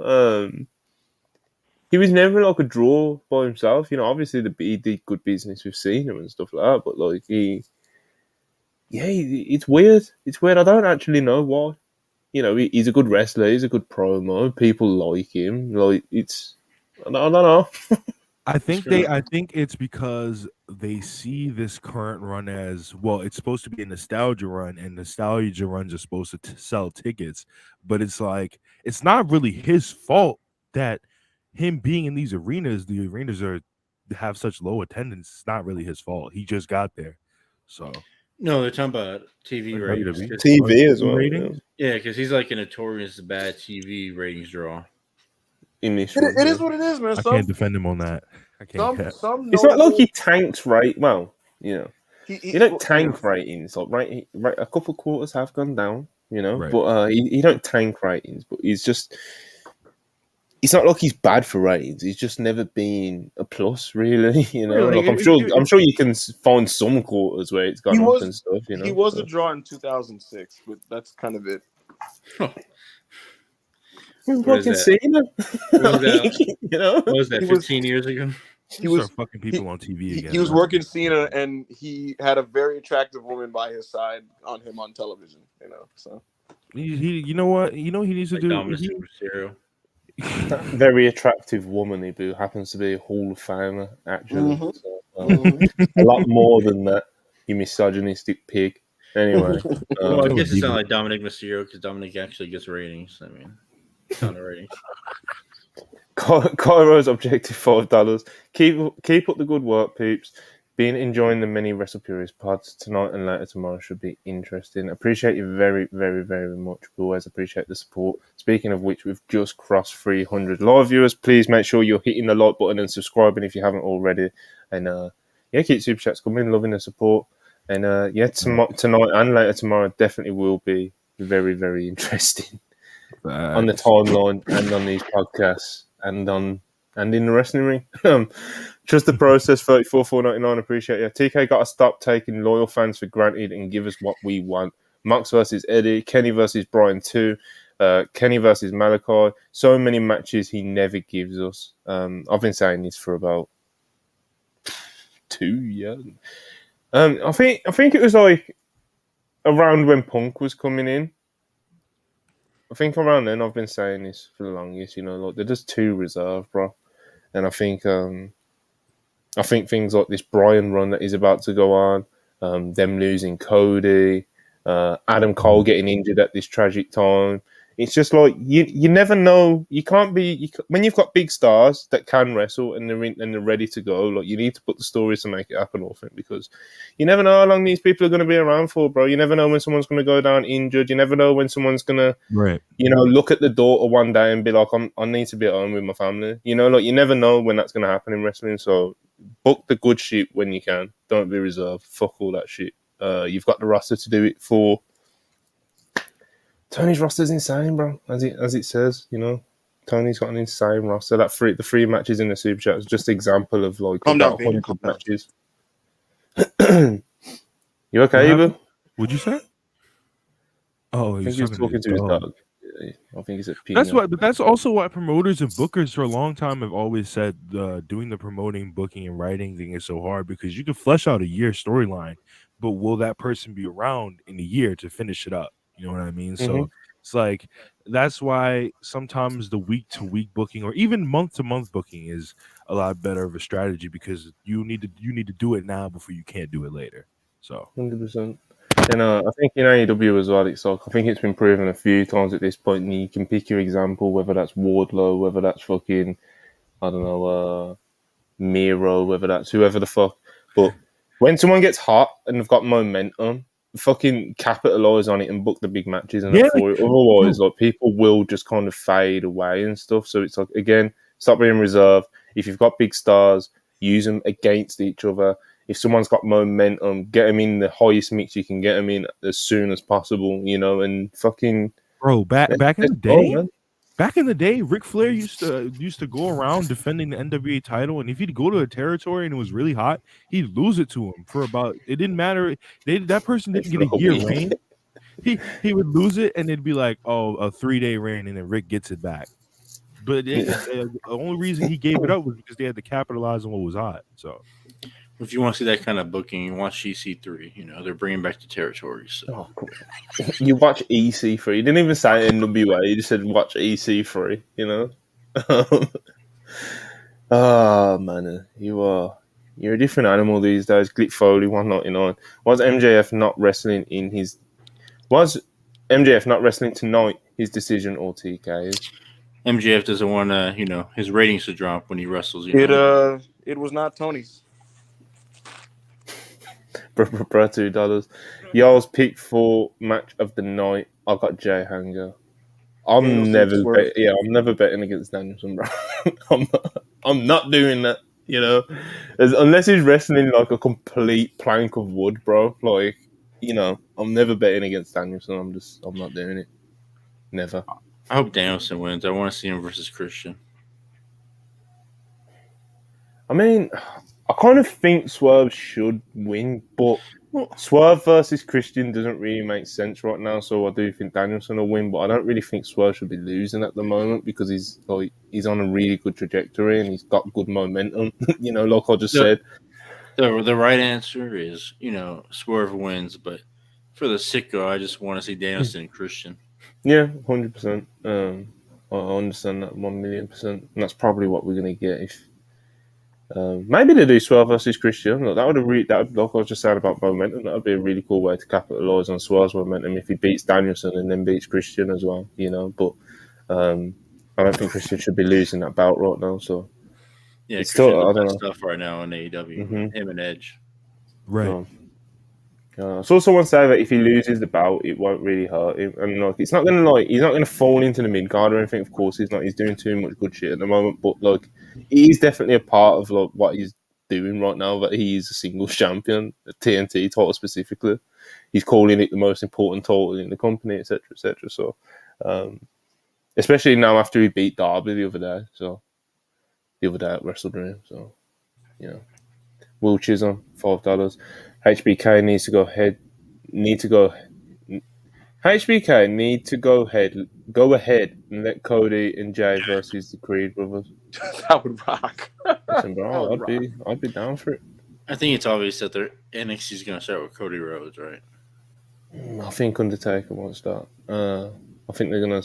he was never like a draw by himself. You know, obviously he did good business with Cena and stuff like that, but like it's weird. It's weird. I don't actually know why. You know, he's a good wrestler. He's a good promo. People like him. Like I don't know. I think it's because they see this current run as well. It's supposed to be a nostalgia run, and nostalgia runs are supposed to sell tickets. But it's like it's not really his fault that him being in these arenas, the arenas have such low attendance. It's not really his fault. He just got there, so. No, they're talking about TV ratings. TV as well. Ratings? Yeah, because he's like a notorious bad TV ratings draw. It is what it is, man. I can't defend him on that. I can't. It's not like he tanks well, you know. He don't tank ratings. Like right, a couple quarters have gone down, you know. Right. But he don't tank ratings. But he's just. It's not like he's bad for ratings. He's just never been a plus, really. You know, really? Like I'm sure you can find some quarters where it's gone up and stuff. You know, he was a draw in 2006, but that's kind of it. Fucking Cena. You know, what was that? 15 years ago. He was fucking people on TV again. He was working Cena, and he had a very attractive woman by his side on him on television. You know, so you know what? You know he needs to do. That very attractive woman who happens to be a Hall of Famer, actually. So, a lot more than that, you misogynistic pig. Anyway. Well, I guess it's not like Dominic Mysterio because Dominic actually gets ratings. I mean, ton of ratings. Cairo's objective $5. Keep up the good work, peeps. been enjoying the many Wrestle Purist pods tonight and later tomorrow. Should be interesting. Appreciate you very, very, very much. We always appreciate the support. Speaking of which, we've just crossed 300 live viewers. Please make sure you're hitting the like button and subscribing if you haven't already. And keep super chats coming. Loving the support. And tonight and later tomorrow definitely will be very, very interesting on the timeline and on these podcasts and in the wrestling ring. Trust the process. 34,499. Appreciate you. TK got to stop taking loyal fans for granted and give us what we want. Mox versus Eddie, Kenny versus Brian 2, Kenny versus Malachi. So many matches he never gives us. I've been saying this for about 2 years. I think it was like around when Punk was coming in. I think around then I've been saying this for the longest. They're just too reserved, bro. And I think things like this Bryan run that is about to go on, them losing Cody, Adam Cole getting injured at this tragic time. It's just like you never know. You can't be when you've got big stars that can wrestle and they're ready to go. Like, you need to put the stories to make it happen, I think, because you never know how long these people are going to be around for, bro. You never know when someone's going to go down injured. You never know when someone's going to, look at the daughter one day and be like, I need to be at home with my family. You never know when that's going to happen in wrestling. So book the good shit when you can. Don't be reserved. Fuck all that shit. You've got the roster to do it for. Tony's roster's insane, bro. As it says, Tony's got an insane roster. The three matches in the super chat is just an example of like about 100 matches. You okay, Ibu? What'd you say? Oh, I think he's talking to his dog. I think he's at But that's also why promoters and bookers for a long time have always said doing the promoting, booking, and writing thing is so hard, because you can flesh out a year storyline, but will that person be around in a year to finish it up? You know what I mean? Mm-hmm. So it's like, that's why sometimes the week-to-week booking or even month-to-month booking is a lot better of a strategy, because you need to do it now before you can't do it later. So 100%. And I think in AEW as well, it's like, I think it's been proven a few times at this point, and you can pick your example, whether that's Wardlow, whether that's fucking, I don't know, Miro, whether that's whoever the fuck. But when someone gets hot and they've got momentum, fucking capitalize on it and book the big matches and for it. Otherwise, like, people will just kind of fade away and stuff. So it's like, again, stop being reserved. If you've got big stars, use them against each other. If someone's got momentum, get them in the highest mix you can get them in as soon as possible, and fucking... Bro, back in the day, Back in the day, Ric Flair used to go around defending the NWA title, and if he'd go to a territory and it was really hot, he'd lose it to him for about. It didn't matter. That person didn't get a year reign. He would lose it, and it'd be like, oh, a 3-day reign, and then Rick gets it back. But the only reason he gave it up was because they had to capitalize on what was hot. So, if you want to see that kind of booking, you watch EC3. They're bringing back the territories. So. Oh, cool. You watch EC3. You didn't even say NWA. You just said watch EC3. Oh man, you're a different animal these days. Glick Foley 199. Was MJF not wrestling tonight? His decision or TK? MJF doesn't want his ratings to drop when he wrestles. It was not Tony's. $2. Y'all's pick for match of the night. I got Jay Hanger. I'm never betting against Danielson, bro. I'm not doing that. Unless he's wrestling like a complete plank of wood, bro. Like, I'm never betting against Danielson. I'm not doing it. Never. I hope Danielson wins. I want to see him versus Christian. I mean, I kind of think Swerve should win, but Swerve versus Christian doesn't really make sense right now. So I do think Danielson will win, but I don't really think Swerve should be losing at the moment because he's on a really good trajectory and he's got good momentum. Like I just said. The right answer is Swerve wins, but for the sicko, I just want to see Danielson and Christian. Yeah, 100%. I understand that 1,000,000%, and that's probably what we're gonna get if. Maybe they do Swerve versus Christian. Look, that would like I was just saying about momentum. That would be a really cool way to capitalize on Swerve's momentum if he beats Danielson and then beats Christian as well. But I don't think Christian should be losing that bout right now. So yeah, it's still I don't know stuff right now on AEW. Mm-hmm. Him and Edge. Right. Saw someone say that if he loses the bout, it won't really hurt him. And like, he's not gonna fall into the mid card or anything. Of course, he's not. He's doing too much good shit at the moment. But like, he's definitely a part of like what he's doing right now. That he's a singles champion, a TNT title specifically. He's calling it the most important title in the company, etc., etc. So, especially now after he beat Darby the other day. So, the other day at Wrestle Dream. So, Will Chisholm, $5. HBK needs to go ahead. HBK need to go ahead and let Cody and Jay versus the Creed brothers. That would rock. Listen, bro, I'd be down for it. I think it's obvious that their NXT is going to start with Cody Rhodes, right? I think Undertaker won't start. I think they're gonna.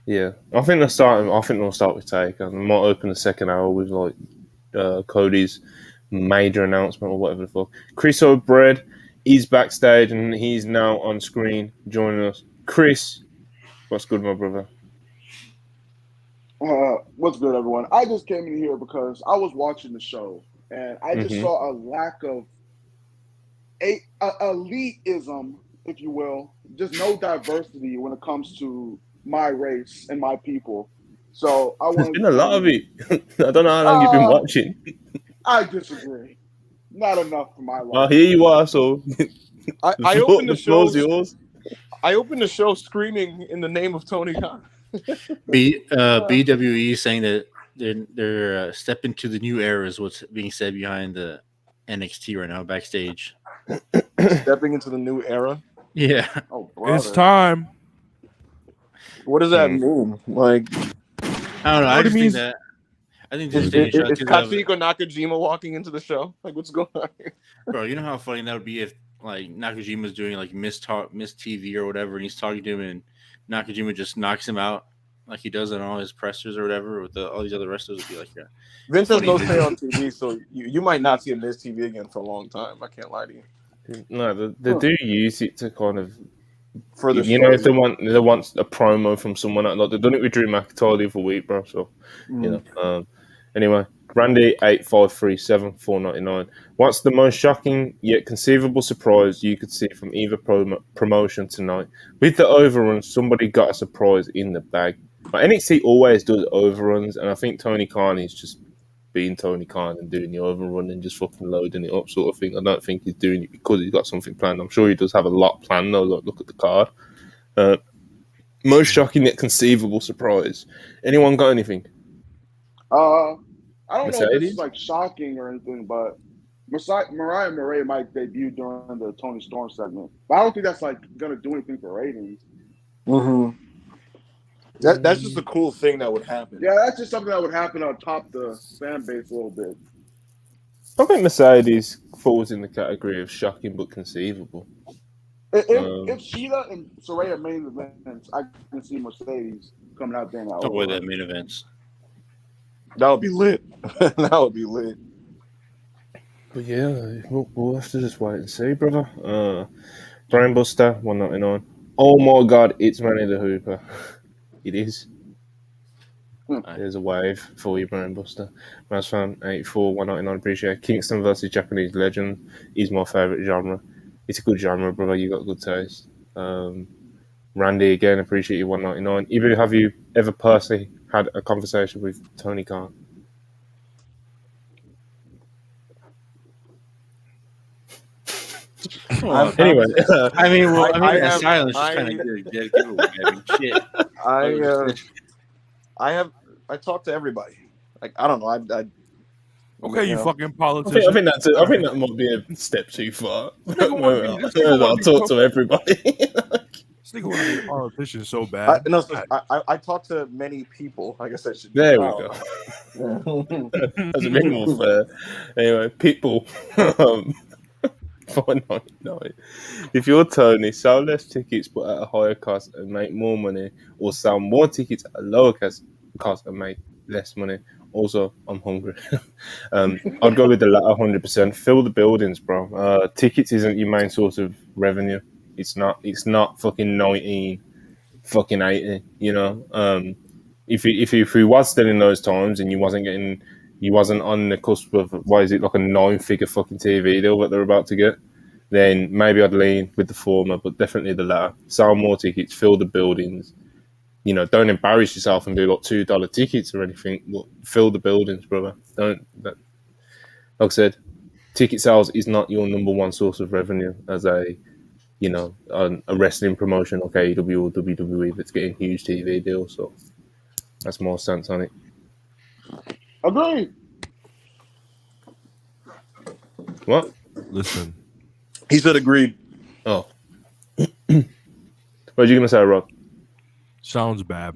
Yeah, I think they'll start. I think they'll start with Taker. They might open the second hour with like Cody's major announcement or whatever the fuck. Chris O'Bread is backstage and he's now on screen joining us. Chris, what's good, my brother? What's good, everyone? I just came in here because I was watching the show and I just saw a lack of elitism, if you will. Just no diversity when it comes to my race and my people. So There's been a lot of it. I don't know how long you've been watching. I disagree. Not enough for my life. Well, here you are, so I opened the show. Yours. I opened the show screaming in the name of Tony Khan. BWE saying that they're stepping to the new era is what's being said behind the NXT right now backstage. Stepping into the new era. Yeah. Oh, brother. It's time. What does that mean? Like, I don't know. I What it just think means- that. I think this is is Katsuhiko Nakajima walking into the show? Like, what's going on here? bro. You know how funny that would be if like Nakajima's doing like Miss TV or whatever, and he's talking to him, and Nakajima just knocks him out like he does in all his pressers or whatever with all these other wrestlers. Would be like, yeah. Vince has no say on TV, so you might not see Miz TV again for a long time. I can't lie to you. No, they do use it to kind of For the you know, if they want a promo from someone, like they've done it with Drew McIntyre the other week, bro. So you know. Anyway, Randy 8537 $4.99. What's the most shocking yet conceivable surprise you could see from either promotion tonight? With the overruns, somebody got a surprise in the bag. But NXT always does overruns, and I think Tony Khan is just being Tony Khan and doing the overrun and just fucking loading it up, sort of thing. I don't think he's doing it because he's got something planned. I'm sure he does have a lot planned, though. Look at the card. Most shocking yet conceivable surprise. Anyone got anything? I don't know if Mercedes? this is like shocking or anything, but Mariah Murray might debut during the Tony Storm segment. But I don't think that's like gonna do anything for ratings. Mm-hmm. That's just a cool thing that would happen. Yeah, that's just something that would happen on top the fan base a little bit. I think Mercedes falls in the category of shocking but conceivable. If Sheila and Saraya main events, I can see Mercedes coming out there and Don't worry, that main events. That would be lit. That would be lit. But yeah, we'll have to just wait and see, brother. Brainbuster, $1.99. Oh my god, it's Manny the Hooper. It is. There's a wave for you, Brainbuster. Mazfan 84, $1.99. Appreciate it. Kingston versus Japanese Legend is my favourite genre. It's a good genre, brother. You got good taste. Randy, again, appreciate you, $1.99. Even have you ever personally had a conversation with Tony Khan? Anyway, I mean, have- silence is I- kind of good. Giveaway. I mean, shit. I talk to everybody. Like, I don't know. Okay, you fucking I politician. think that might be a step too far. nigga I'll talk to everybody. This nigga want to be a politician so bad. I talk to many people. I guess I should. There we go. That's a bit more fair. Anyway, people. $4.99. If you're Tony, sell less tickets but at a higher cost and make more money, or sell more tickets at a lower cost and make less money. Also, I'm hungry. I'd go with the latter 100%. Fill the buildings, bro. Tickets isn't your main source of revenue. It's not fucking 19, fucking 80. You know, if he was still in those times and you wasn't getting he wasn't on the cusp of, why is it like a 9-figure fucking TV deal that they're about to get, then maybe I'd lean with the former, but definitely the latter. Sell more tickets, fill the buildings. You know, don't embarrass yourself and do like $2 tickets or anything. Well, fill the buildings, brother. Like I said, ticket sales is not your number one source of revenue as a wrestling promotion like AEW or WWE that's getting huge TV deals. So that's my stance on it. Agreed. What? Listen, He said agreed. Oh. What are you going to say, Rob? sounds bad.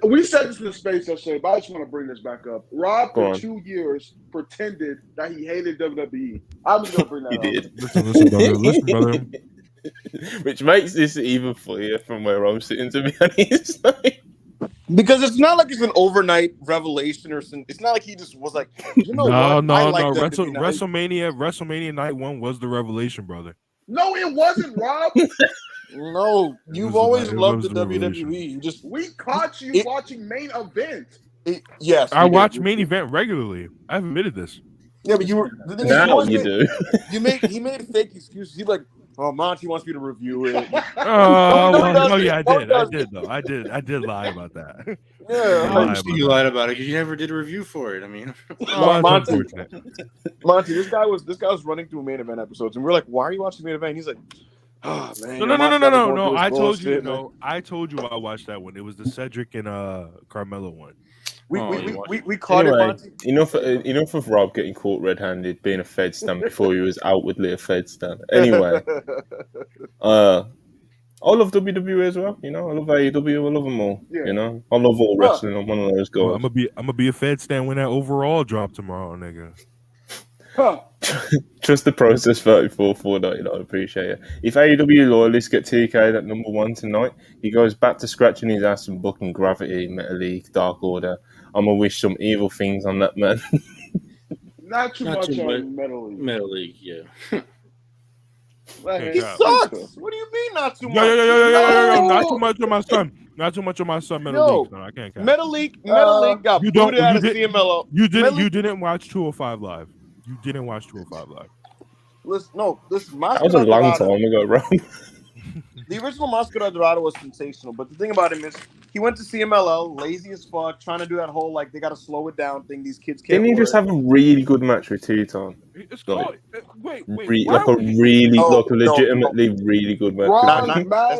We said this in the space yesterday, but I just want to bring this back up. Rob, Go for on. 2 years, pretended that he hated WWE. I'm just going to bring that He up. did. Listen, brother. Which makes this even funnier from where I'm sitting, to be honest. Because it's not like it's an overnight revelation or something. It's not like he just was like, you know what? I like WWE now. WrestleMania night 1 was the revelation, brother. No, it wasn't, Rob. No, you've always loved the WWE. We caught you watching main event. Yes, I you did. watch main event regularly. I've admitted this. Yeah, but you were. The thing is, Now always you do. He made fake excuses. He's like, oh, Monty wants me to review it. I did lie about that. Yeah, Obviously, you lied about it because you never did a review for it. I mean, Monty, unfortunate. Monty, this guy was running through main event episodes, and we're like, why are you watching main event? And he's like, oh man. No. I told you I watched that one. It was the Cedric and Carmelo one. We caught Anyway, it, Monty. enough of Rob getting caught red-handed being a Fed stand before he was outwardly a Fed stand. Anyway, I love WWE as well. You know, I love AEW. I love them all. Yeah. You know, I love all wrestling. I'm one of those guys. Well, I'm gonna be a Fed stand when that overall drop tomorrow, nigga. Huh. Trust the process. 34.49. I appreciate it. If AEW loyalists get TK at number 1 tonight, he goes back to scratching his ass and booking Gravity, Metal League, Dark Order. I'm gonna wish some evil things on that man. Not too much on Metal League. Metal League, yeah. He sucks. What do you mean not too much? Yo. Not too much on my son. Not too much on my son. Metal League. No, I can't count. Metal League got booted out of CMLL. You didn't watch 205 Live. You didn't watch 205 Live. Listen, That was a long time ago, bro. The original Mascara Dorado was sensational, but the thing about him is he went to CMLL, lazy as fuck, trying to do that whole like they got to slow it down thing. These kids can't. Didn't he just have a really good match with Teton? It's called. Wait. Legitimately really good match.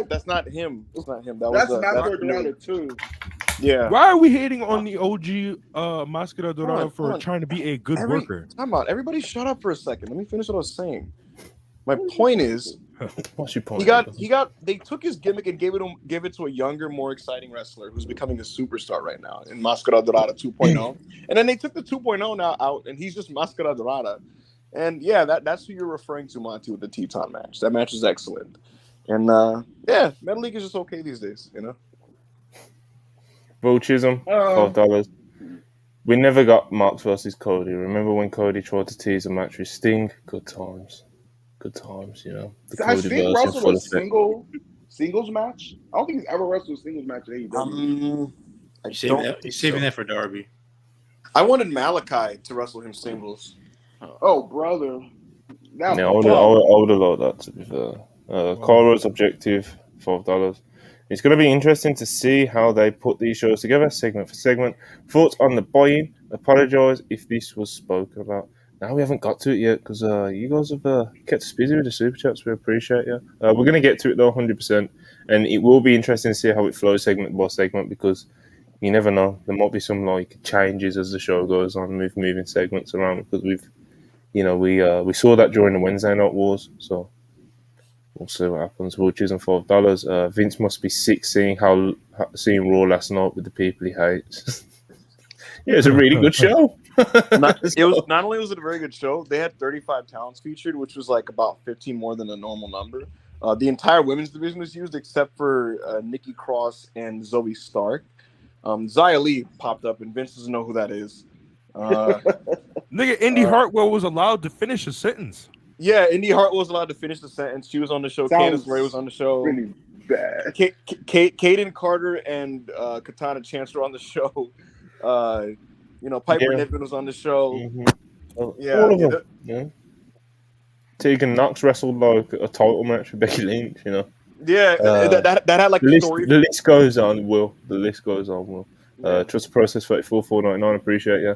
That's not him. It's not him. That's Mascara Dorado too. Yeah. Why are we hating on the OG Mascara Dorado for trying to be a good worker? Time out. Everybody shut up for a second. Let me finish what I was saying. My point is, what's your point? They took his gimmick and gave it to a younger, more exciting wrestler who's becoming a superstar right now in Mascara Dorada 2.0. And then they took the 2.0 now out, and he's just Mascara Dorada. And yeah, that's who you're referring to, Monty, with the Teton match. That match is excellent. And Metal League is just okay these days, you know. Will Chisholm, $5. We never got Marks versus Cody. Remember when Cody tried to tease a match with Sting? Good times, you know. Has Sting wrestled a singles match? I don't think he's ever wrestled a singles match at AEW. He's saving that for Darby. I wanted Malachi to wrestle him singles. Oh, brother. I would have liked that, to be fair. Coro's objective, $5. It's going to be interesting to see how they put these shows together, segment for segment. Thoughts on the buy-in? Apologise if this was spoken about. Now we haven't got to it yet because you guys have kept us busy with the super chats. We appreciate you. We're going to get to it though, 100%, and it will be interesting to see how it flows segment by segment because you never know. There might be some like changes as the show goes on, moving segments around because we saw that during the Wednesday Night Wars, so we'll see what happens. We'll choose on $5. Vince must be sick seeing Raw last night with the people he hates. Yeah, it's a really good show. Not only was it a very good show, they had 35 talents featured, which was like about 15 more than a normal number. The entire women's division was used except for Nikki Cross and Zoe Stark. Xia Li popped up, and Vince doesn't know who that is. Nigga, Indy Hartwell was allowed to finish a sentence. Yeah, Indy Hartwell was allowed to finish the sentence. She was on the show. Candice Ray was on the show. Really bad. Caden Carter and Katana Chance were on the show. Piper Yeah. Niven was on the show. Mm-hmm. Yeah, All of them. Yeah. Tegan Knox wrestled like a title match with Becky Lynch. Yeah, that had like The a story. list goes on, Will. The list goes on, Will. Trust the process, 34,499. Appreciate you.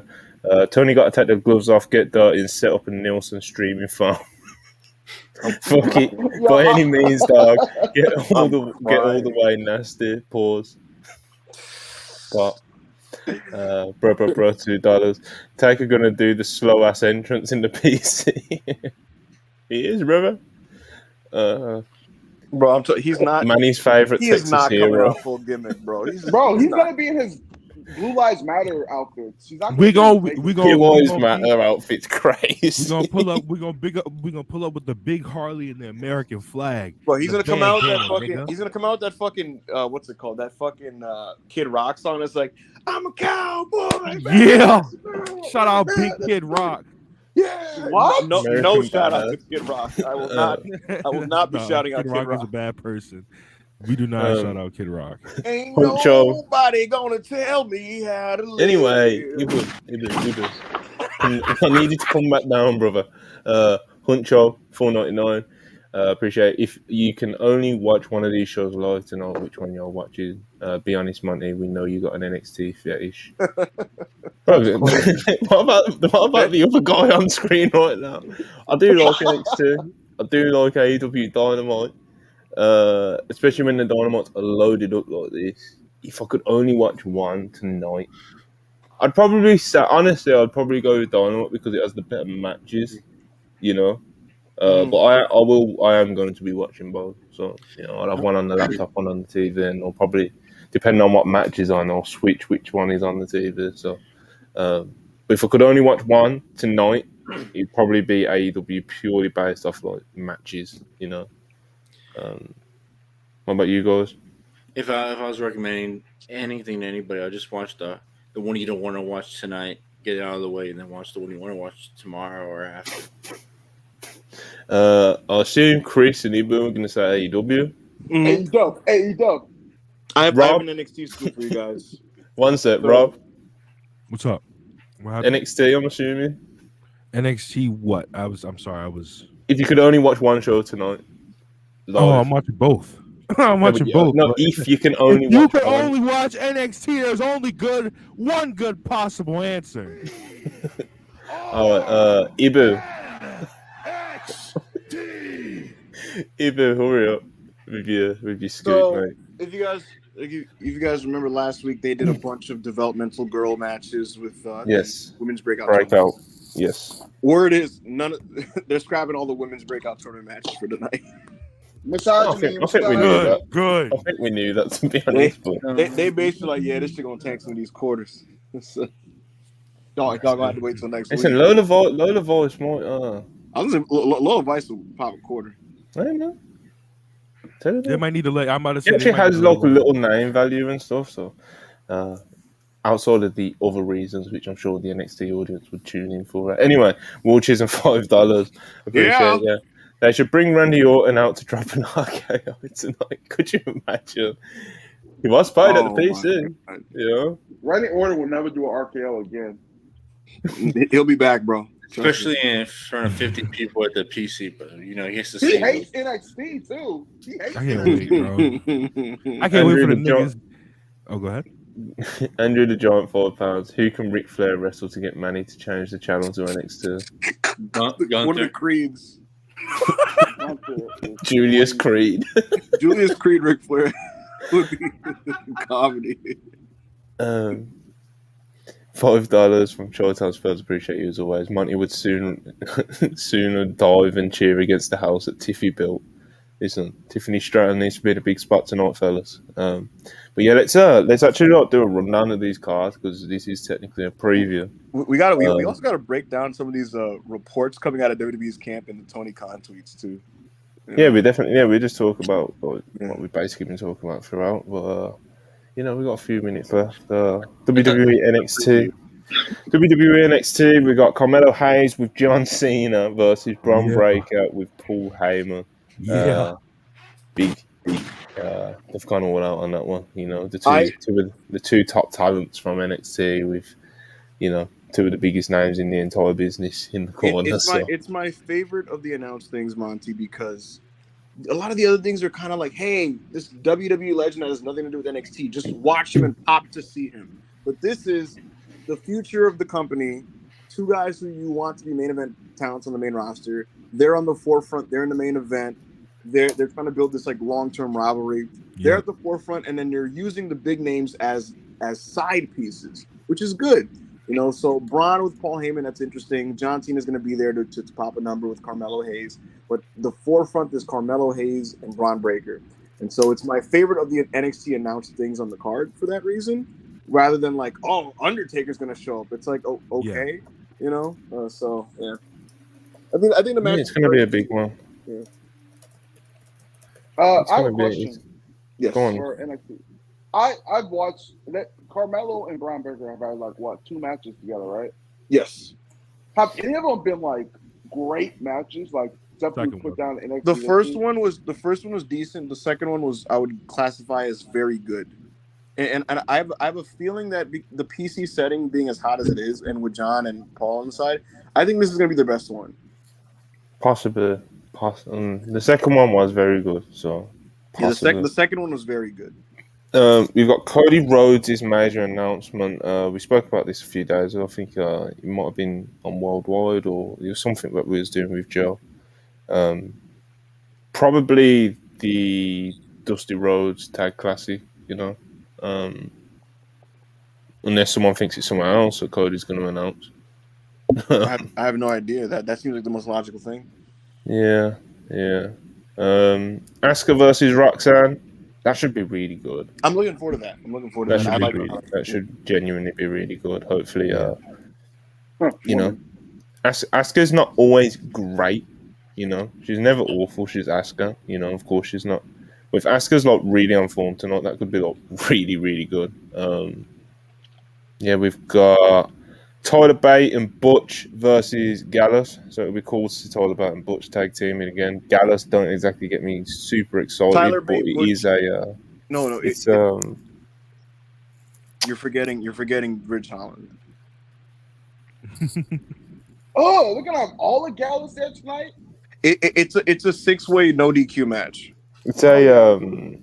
Tony got to take the gloves off, get dirty, and set up a Nielsen streaming farm. Fuck it, by any means, dog. Get all the way nasty. Pause. But bro, $2. Taker gonna do the slow ass entrance in the PC. He is, brother. Bro, he's not. Manny's favorite. He Texas is not hero. coming out full gimmick, bro. He's gonna be in his Blue Lives Matter outfits. He's not We gonna Matter outfit's crazy. We're gonna pull up. We're gonna pull up with the big Harley and the American flag. Bro, he's The gonna come out with that bandana, fucking. nigga. He's gonna come out with that fucking. What's it called? That fucking Kid Rock song. That's like, I'm a cowboy. Yeah. Shout out Big Kid Rock. Yeah. What? No American shout out Badass. to Kid Rock. I will not be shouting out Kid Kid Rock is a Rock. bad person. We do not shout out Kid Rock. Ain't Huncho. nobody gonna tell me how to live. Anyway, you do. I need you to come back down, brother. Huncho, $4.99. Appreciate it. If you can only watch one of these shows live to know which one you're watching, be honest, Monty. We know you got an NXT fetish. Bro, what about the other guy on screen right now? I do like NXT. I do like AEW Dynamite. Especially when the Dynamites are loaded up like this. If I could only watch one tonight, I'd probably say, honestly, I'd probably go with Dynamite because it has the better matches, But I am going to be watching both. So, I'll have one on the laptop, one on the TV, and I'll probably, depending on what match is on, I'll switch which one is on the TV. So, but if I could only watch one tonight, it'd probably be AEW purely based off like matches, What about you guys? If I was recommending anything to anybody, I'd just watch the one you don't want to watch tonight, get it out of the way, and then watch the one you want to watch tomorrow or after. I assume Chris and Ibu are going to say AEW. AEW. I have Rob? an NXT scoop for you guys. One sec, Rob. What's up? What happened? NXT, I'm assuming. NXT what? I'm sorry, I was. If you could only watch one show tonight. Oh, live. I'm watching both. I'm watching both. No, but if you can only if you watch can one. only watch NXT, there's only one good possible answer. All right, Ibu. Ibu, hurry up with your scoop, So, mate. if you guys remember last week, they did a bunch of developmental girl matches with Yes. women's breakout. Breakout. Yes. Word is they're scrapping all the women's breakout tournament matches for tonight. I think we knew that. Good. I think we knew that, to be honest. They basically like, yeah, this shit gonna tank some of these quarters. So, y'all gonna have to wait till next Listen, week. Lola Voice might. I was Low Vice will pop a quarter. I don't know. Tell you They that. might need to let. I'm about to say. It actually they might has need to like a let- little name value and stuff. So, outside of the other reasons, which I'm sure the NXT audience would tune in for. Anyway, Walches and $5. Appreciate it. They should bring Randy Orton out to drop an RKO tonight. Could you imagine? He was paid at the PC. Randy Orton will never do an RKO again. He'll be back, bro. Especially in front of 50 people at the PC, but he has to He see. hates NXT too. He hates I can't NXT. wait, bro. I can't wait for the Andrew the niggas. Oh, go ahead. Andrew the Giant, £5. Who can Ric Flair wrestle to get Manny to change the channel to NXT? One of the Creeds. Julius Creed. Julius Creed, Ric Flair would be comedy. $5 from Showtime Spurs. Appreciate you as always. Monty would sooner dive and cheer against the house that Tiffy built. Listen, Tiffany Stratton needs to be in a big spot tonight, fellas. But yeah, let's actually do a rundown of these cards because this is technically a preview. We also got to break down some of these reports coming out of WWE's camp and the Tony Khan tweets too. Yeah, we just talk about what we've basically been talking about throughout. But we got a few minutes left. WWE NXT. We got Carmelo Hayes with John Cena versus Bron Breakker with Paul Heyman. Yeah. Big they've gone all out on that one. You know, I- the two top talents from NXT with, you know, two of the biggest names in the entire business in the corner. It's my favorite of the announced things, Monty, because a lot of the other things are kind of like, hey, this WWE legend that has nothing to do with NXT. Just watch him and pop to see him. But this is the future of the company. Two guys who you want to be main event talents on the main roster. They're on the forefront. They're in the main event. They're trying to build this like long-term rivalry. They're at the forefront, and then they're using the big names as side pieces, which is good. You know, so Braun with Paul Heyman, that's interesting. John Cena's going to be there to pop a number with Carmelo Hayes. But the forefront is Carmelo Hayes and Braun Breaker. And so it's my favorite of the NXT announced things on the card for that reason, rather than like, oh, Undertaker's going to show up. It's like, oh, okay, you know? So, yeah. I think the match it's going to be a big one. Yeah. I have a question. Yes. Go on. For NXT. I've watched that Carmelo and Braun Breaker have had like what 2 matches together, right? Yes. Have any of them been like great matches? Like definitely put down NXT. The first one was decent. The second one was, I would classify as very good. And I have a feeling that the PC setting being as hot as it is, and with John and Paul on the side, I think this is going to be their best one. Possibly. The second one was very good. So yeah, the second one was very good. We've got Cody Rhodes' major announcement. We spoke about this a few days ago. I think it might have been on Worldwide, or it was something that we was doing with Joe. Probably the Dusty Rhodes Tag Classic, you know. Unless someone thinks it's someone else that Cody's going to announce. I have no idea. That seems like the most logical thing. Yeah. Asuka versus Roxanne. That should be really good. I'm looking forward to that. That should genuinely be really good. Hopefully, you know, Asuka's not always great. You know, she's never awful. She's Asuka. You know, of course she's not. But if Asuka's like really on form tonight, that could be like really, really good. Yeah, we've got Tyler Bate and Butch versus Gallus. So it'll be cool to see Tyler Bate and Butch tag teaming again. Gallus don't exactly get me super excited, Tyler but Bate, it is a no. It's You're forgetting Ridge Holland. Oh, we're gonna have all the Gallus there tonight. It's a 6-way no DQ match. It's a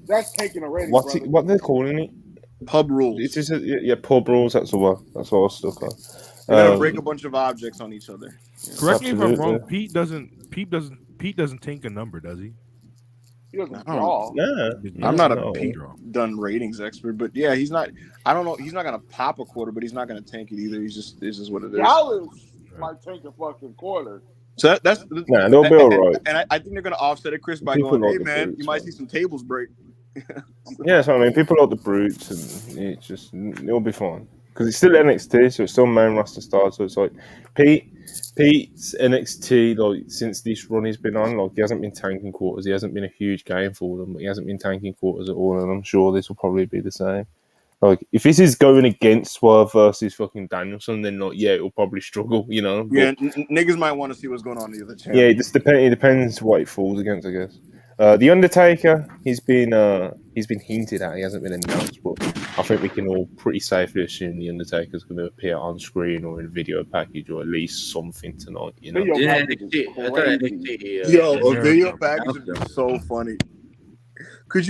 That's taking a rating. what they're calling it? Pub rules. It's just pub rules. That's what I was stuck on. They're gonna break a bunch of objects on each other. Yeah. Correct me if I'm wrong. Pete doesn't tank a number, does he? He doesn't draw. Nah, I'm not a Pete done ratings expert, but yeah, he's not. I don't know. He's not gonna pop a quarter, but he's not gonna tank it either. This is what it is. Gallus might tank a fucking quarter. So that's they'll be all right. And I think they're gonna offset it, Chris, by going, "Hey man, you might see some tables break." Yeah, so I mean, people like the brutes, and it'll be fine because it's still NXT, so it's still main roster style. So it's like Pete's NXT, like since this run he's been on, like he hasn't been tanking quarters. He hasn't been a huge game for them, but he hasn't been tanking quarters at all. And I'm sure this will probably be the same. Like if this is going against Swerve versus fucking Danielson, then like it'll probably struggle, you know. Yeah, niggas might want to see what's going on in the other channel. Yeah, it depends what it falls against, I guess. The Undertaker, he's been hinted at. He hasn't been announced, but I think we can all pretty safely assume the Undertaker's going to appear on screen or in a video package or at least something tonight. You know? Yeah, NXT. I thought NXT. Yo, a video package would be so funny. Could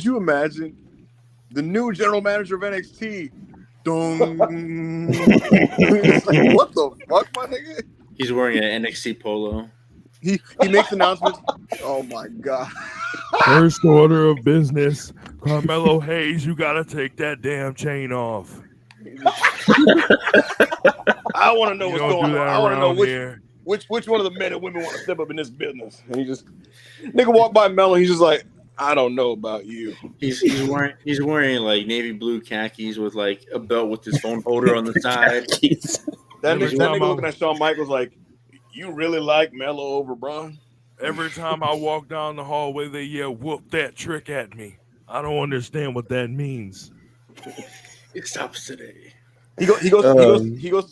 you imagine the new general manager of NXT? It's like, what the fuck, my nigga? He's wearing an NXT polo. He makes announcements. Oh my god! First order of business, Carmelo Hayes. You gotta take that damn chain off. I want to know what's going on. I want to know which one of the men and women want to step up in this business. And he just nigga walk by Melo. He's just like, I don't know about you. He's wearing like navy blue khakis with like a belt with his phone holder on the side. That nigga looking at Shawn Michaels like, you really like Melo over Braun? Every time I walk down the hallway, they yell, "Whoop that trick at me." I don't understand what that means. It stops today. He goes to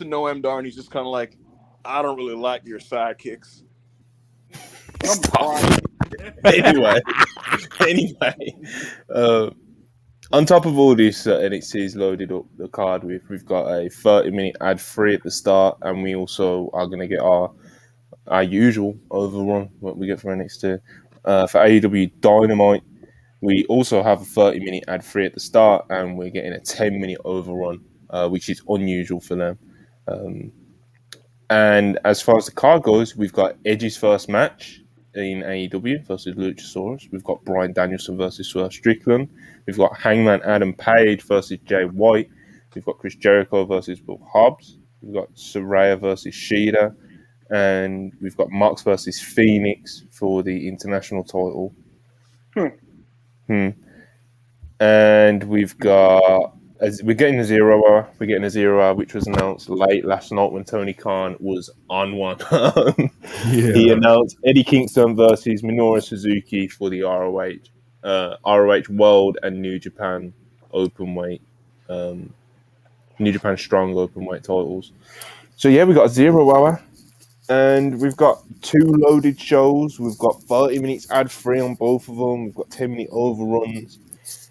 Noam Dar and he's just kind of like, I don't really like your sidekicks. Anyway, Anyway, on top of all this, NXT's loaded up the card with. We've got a 30-minute ad free at the start, and we also are going to get our usual overrun what we get from NXT. For AEW Dynamite, we also have a 30-minute ad free at the start, and we're getting a 10-minute overrun, which is unusual for them. And as far as the card goes, we've got Edge's first match in AEW versus Luchasaurus. We've got Bryan Danielson versus Swerve Strickland. We've got Hangman Adam Page versus Jay White. We've got Chris Jericho versus Will Hobbs. We've got Saraya versus Shida. And we've got Mox versus Phoenix for the international title. And we've got, we're getting a 0 hour. We're getting a 0 hour, which was announced late last night when Tony Khan was on one. He announced Eddie Kingston versus Minoru Suzuki for the ROH World and New Japan Openweight, New Japan Strong Openweight titles. So yeah, we got a 0 hour. And we've got 2 loaded shows. We've got 30 minutes ad-free on both of them. We've got 10-minute overruns.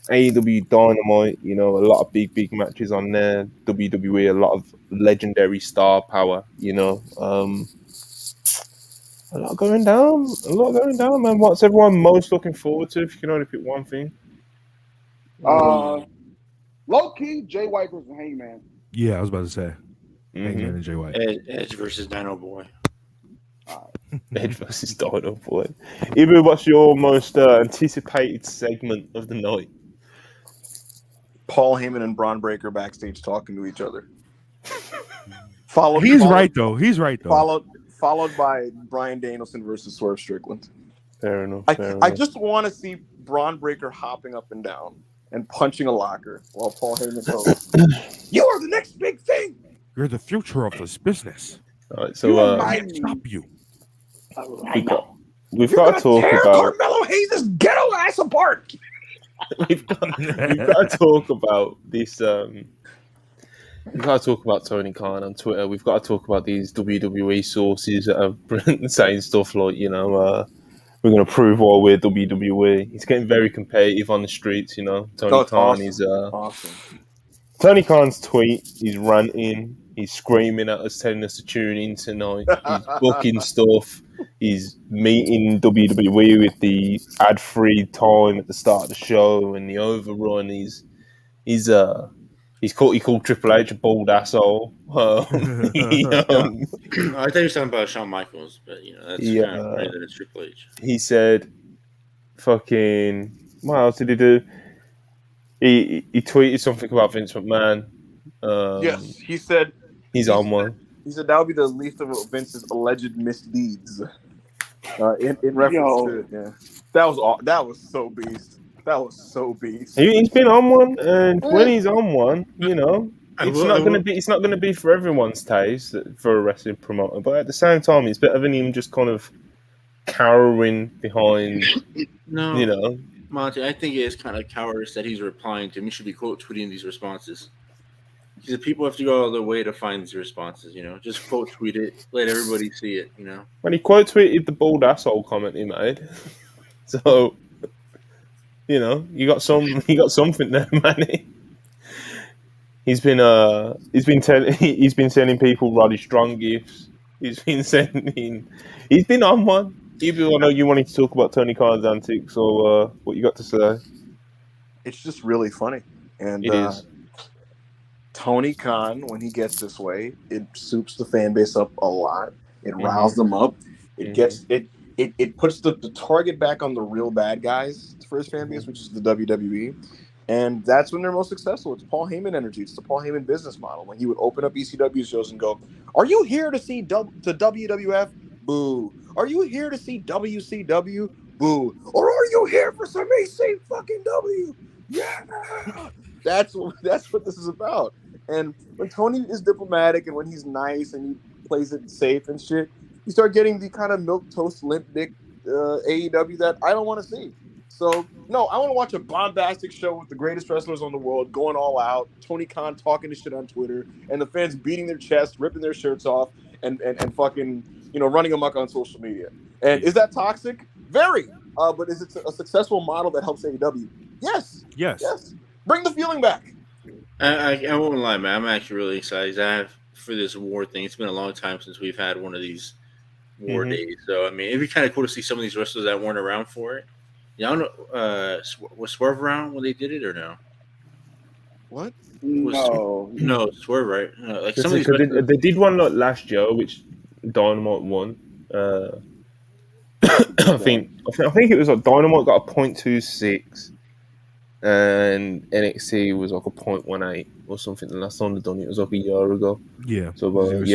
AEW Dynamite, a lot of big matches on there. WWE, a lot of legendary star power, a lot going down. Man. What's everyone most looking forward to, if you can only pick one thing? Low key, Jay White versus Hangman. Yeah, I was about to say. Hangman and Jay White. Edge versus Dino Boy. Edge versus Dino Boy. Ibu, what's your most anticipated segment of the night? Paul Heyman and Braun Breaker backstage talking to each other. He's right though. Followed by Bryan Danielson versus Swerve Strickland. Fair enough. I just want to see Braun Breaker hopping up and down and punching a locker while Paul Heyman goes, "You are the next big thing. You're the future of this business. All right, so I can't stop you." We've got to talk about Carmelo Hayes' ghetto ass apart. we've got to talk about this. We've got to talk about Tony Khan on Twitter. We've got to talk about these WWE sources that are saying stuff like, we're going to prove why we're WWE. He's getting very competitive on the streets, Tony Khan awesome. is Awesome. Tony Khan's tweet. He's ranting. He's screaming at us, telling us to tune in tonight. He's booking stuff. He's meeting WWE with the ad-free time at the start of the show and the overrun. He called Triple H a bald asshole. I thought you were talking about Shawn Michaels, but that's kind of funny that it's Triple H. He said, "Fucking what else did he do?" He tweeted something about Vince McMahon. Yes, he said he's on one. He said that would be the least of Vince's alleged misdeeds. In reference to it, yeah. That was so beast. That was so beast. He's been on one, and when he's on one, it's not gonna be for everyone's taste for a wrestling promoter. But at the same time, it's better than him just kind of cowering behind. No, Monty, I think it is kind of cowardice that he's replying to him. He should be quote tweeting these responses. Because people have to go all the way to find these responses, Just quote tweet it, let everybody see it, When he quote tweeted the bald asshole comment he made, so you got something there, Manny. He's been sending people Roddy Strong gifts. He's been on one. Even I know you wanted to talk about Tony Khan's antics, or what you got to say. It's just really funny, and it is. Tony Khan, when he gets this way, it soups the fan base up a lot. It riles them up. It gets it puts the target back on the real bad guys for his fan base, which is the WWE. And that's when they're most successful. It's Paul Heyman energy. It's the Paul Heyman business model. When he would open up ECW shows and go, "Are you here to see the WWF? Boo. Are you here to see WCW? Boo. Or are you here for some EC fucking W? Yeah." That's what this is about. And when Tony is diplomatic and when he's nice and he plays it safe and shit, you start getting the kind of milquetoast limp dick AEW that I don't want to see. So, no, I want to watch a bombastic show with the greatest wrestlers on the world going all out, Tony Khan talking to shit on Twitter, and the fans beating their chests, ripping their shirts off, and fucking, running amok on social media. And is that toxic? Very. But is it a successful model that helps AEW? Yes. Yes. Yes. Bring the feeling back. I won't lie, man. I'm actually really excited. I have for this war thing. It's been a long time since we've had one of these war days. So I mean, it'd be kind of cool to see some of these wrestlers that weren't around for it. Yeah, I don't know. Was Swerve around when they did it or no? What? No, Swerve, right? No, like some of these Because they did one like last year, which Dynamite won. I think it was like Dynamite got a .26, and NXT was like a .18 or something. The last time they done it was like a year ago. Yeah. So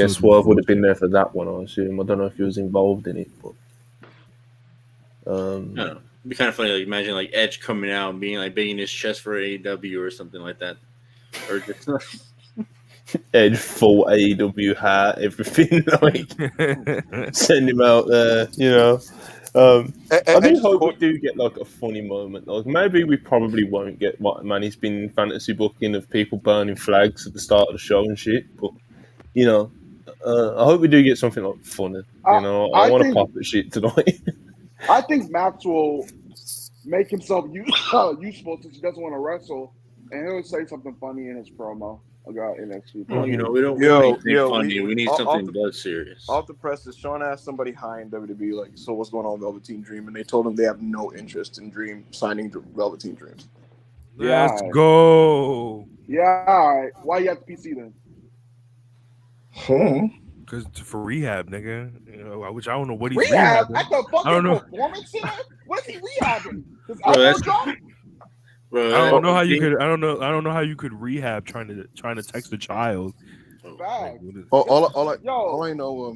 Swerve would have been there for that one, I assume. I don't know if he was involved in it, but I don't know. It'd be kind of funny. Like imagine like Edge coming out and being like banging his chest for AEW or something like that, or just Edge full AEW hat, everything like send him out there, you know. I do hope we do get like a funny moment. Like maybe we probably won't get what Manny's been fantasy booking of people burning flags at the start of the show and shit. But you know, I hope we do get something like funny. You know, I want to pop at shit tonight. I think Max will make himself useful since he doesn't want to wrestle, and he'll say something funny in his promo about NXT. well, you know, we don't need funny. We need something dead serious. Off the presses, Sean asked somebody high in WWE, like, so what's going on with Velveteen Dream? And they told him they have no interest in signing Velveteen Dreams. Let's go. Yeah, all right. Why you have PC then? Because for rehab, nigga. You know, which I don't know what he's rehab. rehabbing. At the fucking I don't know. performance center? What is he rehabbing? His Bro, elbow drop? Bro, I don't know how you could. I don't know how you could rehab trying to text a child. Facts. All I know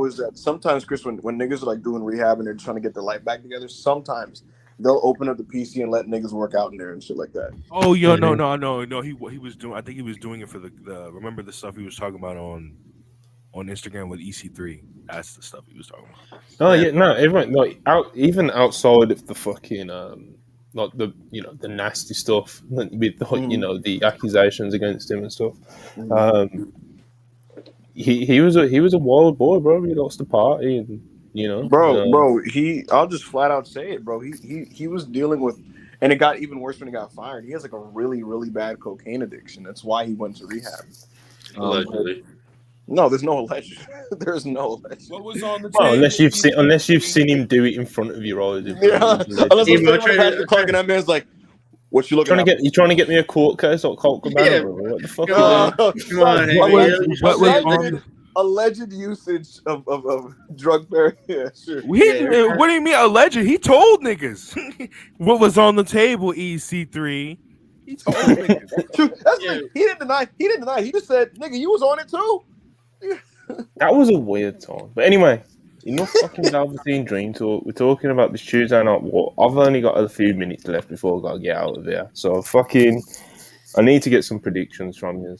is that sometimes, Chris, when niggas are like doing rehab and they're trying to get their life back together, sometimes they'll open up the PC and let niggas work out in there and shit like that. Oh, yo, no. He was doing. I think he was doing it for the remember the stuff he was talking about on Instagram with EC3. That's the stuff he was talking about. Oh yeah, no, everyone like even outside of the fucking like the the nasty stuff with the accusations against him and stuff. He was a wild boy, bro. He lost the party, and bro. I'll just flat out say it, bro. He was dealing with, and it got even worse when he got fired. He has like a really really bad cocaine addiction. That's why he went to rehab. Allegedly. No, there's no alleged. There's no alleged. What was on the table? Well, unless you've seen him do it in front of your eyes. Yeah, unless the clock and that man's like, "What you looking at?" You trying to get me a court case like Colt Cabana, bro? What the fuck? Come on, alleged usage of drug therapy. Yeah, sure. What do you mean alleged? He told niggas what was on the table. EC3. He told niggas. That's like, he didn't deny. He just said, "Nigga, you was on it too." That was a weird time. But anyway, enough fucking Velveteen Dream talk. We're talking about this Tuesday night war. I've only got a few minutes left before I gotta get out of here. So I need to get some predictions from you.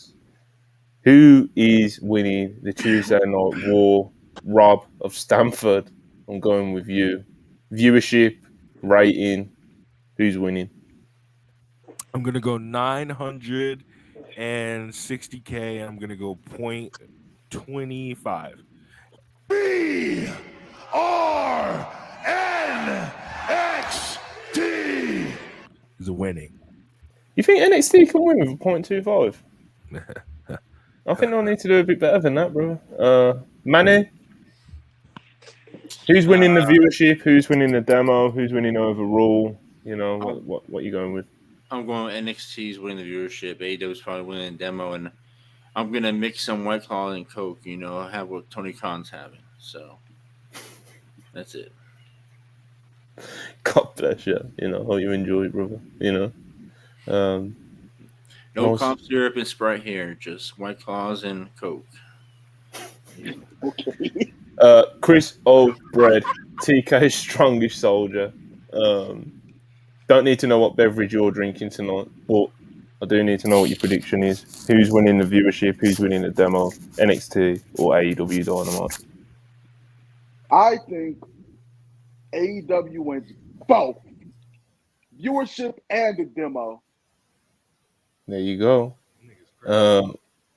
Who is winning the Tuesday night war? Rob of Stamford. I'm going with you. Viewership, rating. Who's winning? I'm gonna go 960K. I'm gonna go 0.25. BRNXT is winning. You think NXT can win with a 0.25? I think they'll need to do a bit better than that, bro. Manny, who's winning the viewership? Who's winning the demo? Who's winning overall? You know, what are you going with? I'm going with NXT's winning the viewership. AEW's probably winning the demo, and I'm gonna mix some White Claw and Coke. You know, have what Tony Khan's having. So that's it. God bless you. You know, hope you enjoy it, brother. You know, no cough syrup and Sprite here, just White Claws and Coke. Okay. Chris O'Bread, TK's strongest soldier. Don't need to know what beverage you're drinking tonight, but I do need to know what your prediction is. Who's winning the viewership? Who's winning the demo? NXT or AEW Dynamite? I think AEW wins both viewership and the demo. There you go.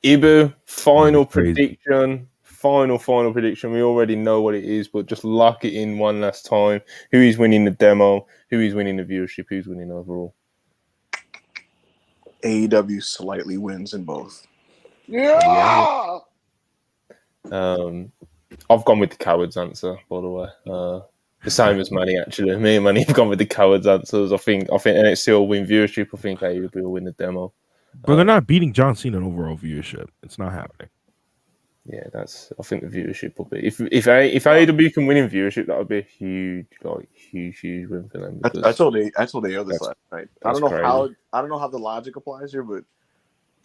Ibu, final prediction final prediction. We already know what it is, but just lock it in one last time. Who is winning the demo? Who is winning the viewership? Who's winning overall? AEW slightly wins in both. Yeah. I've gone with the coward's answer, by the way. The same as Manny, actually. Me and Manny have gone with the coward's answers. I think NXT will win viewership. I think AEW will win the demo. But they're not beating John Cena in overall viewership. It's not happening. Yeah, I think the viewership will be if AEW can win in viewership, that would be a huge win for them. I told the other side, right? I don't know crazy. how the logic applies here, but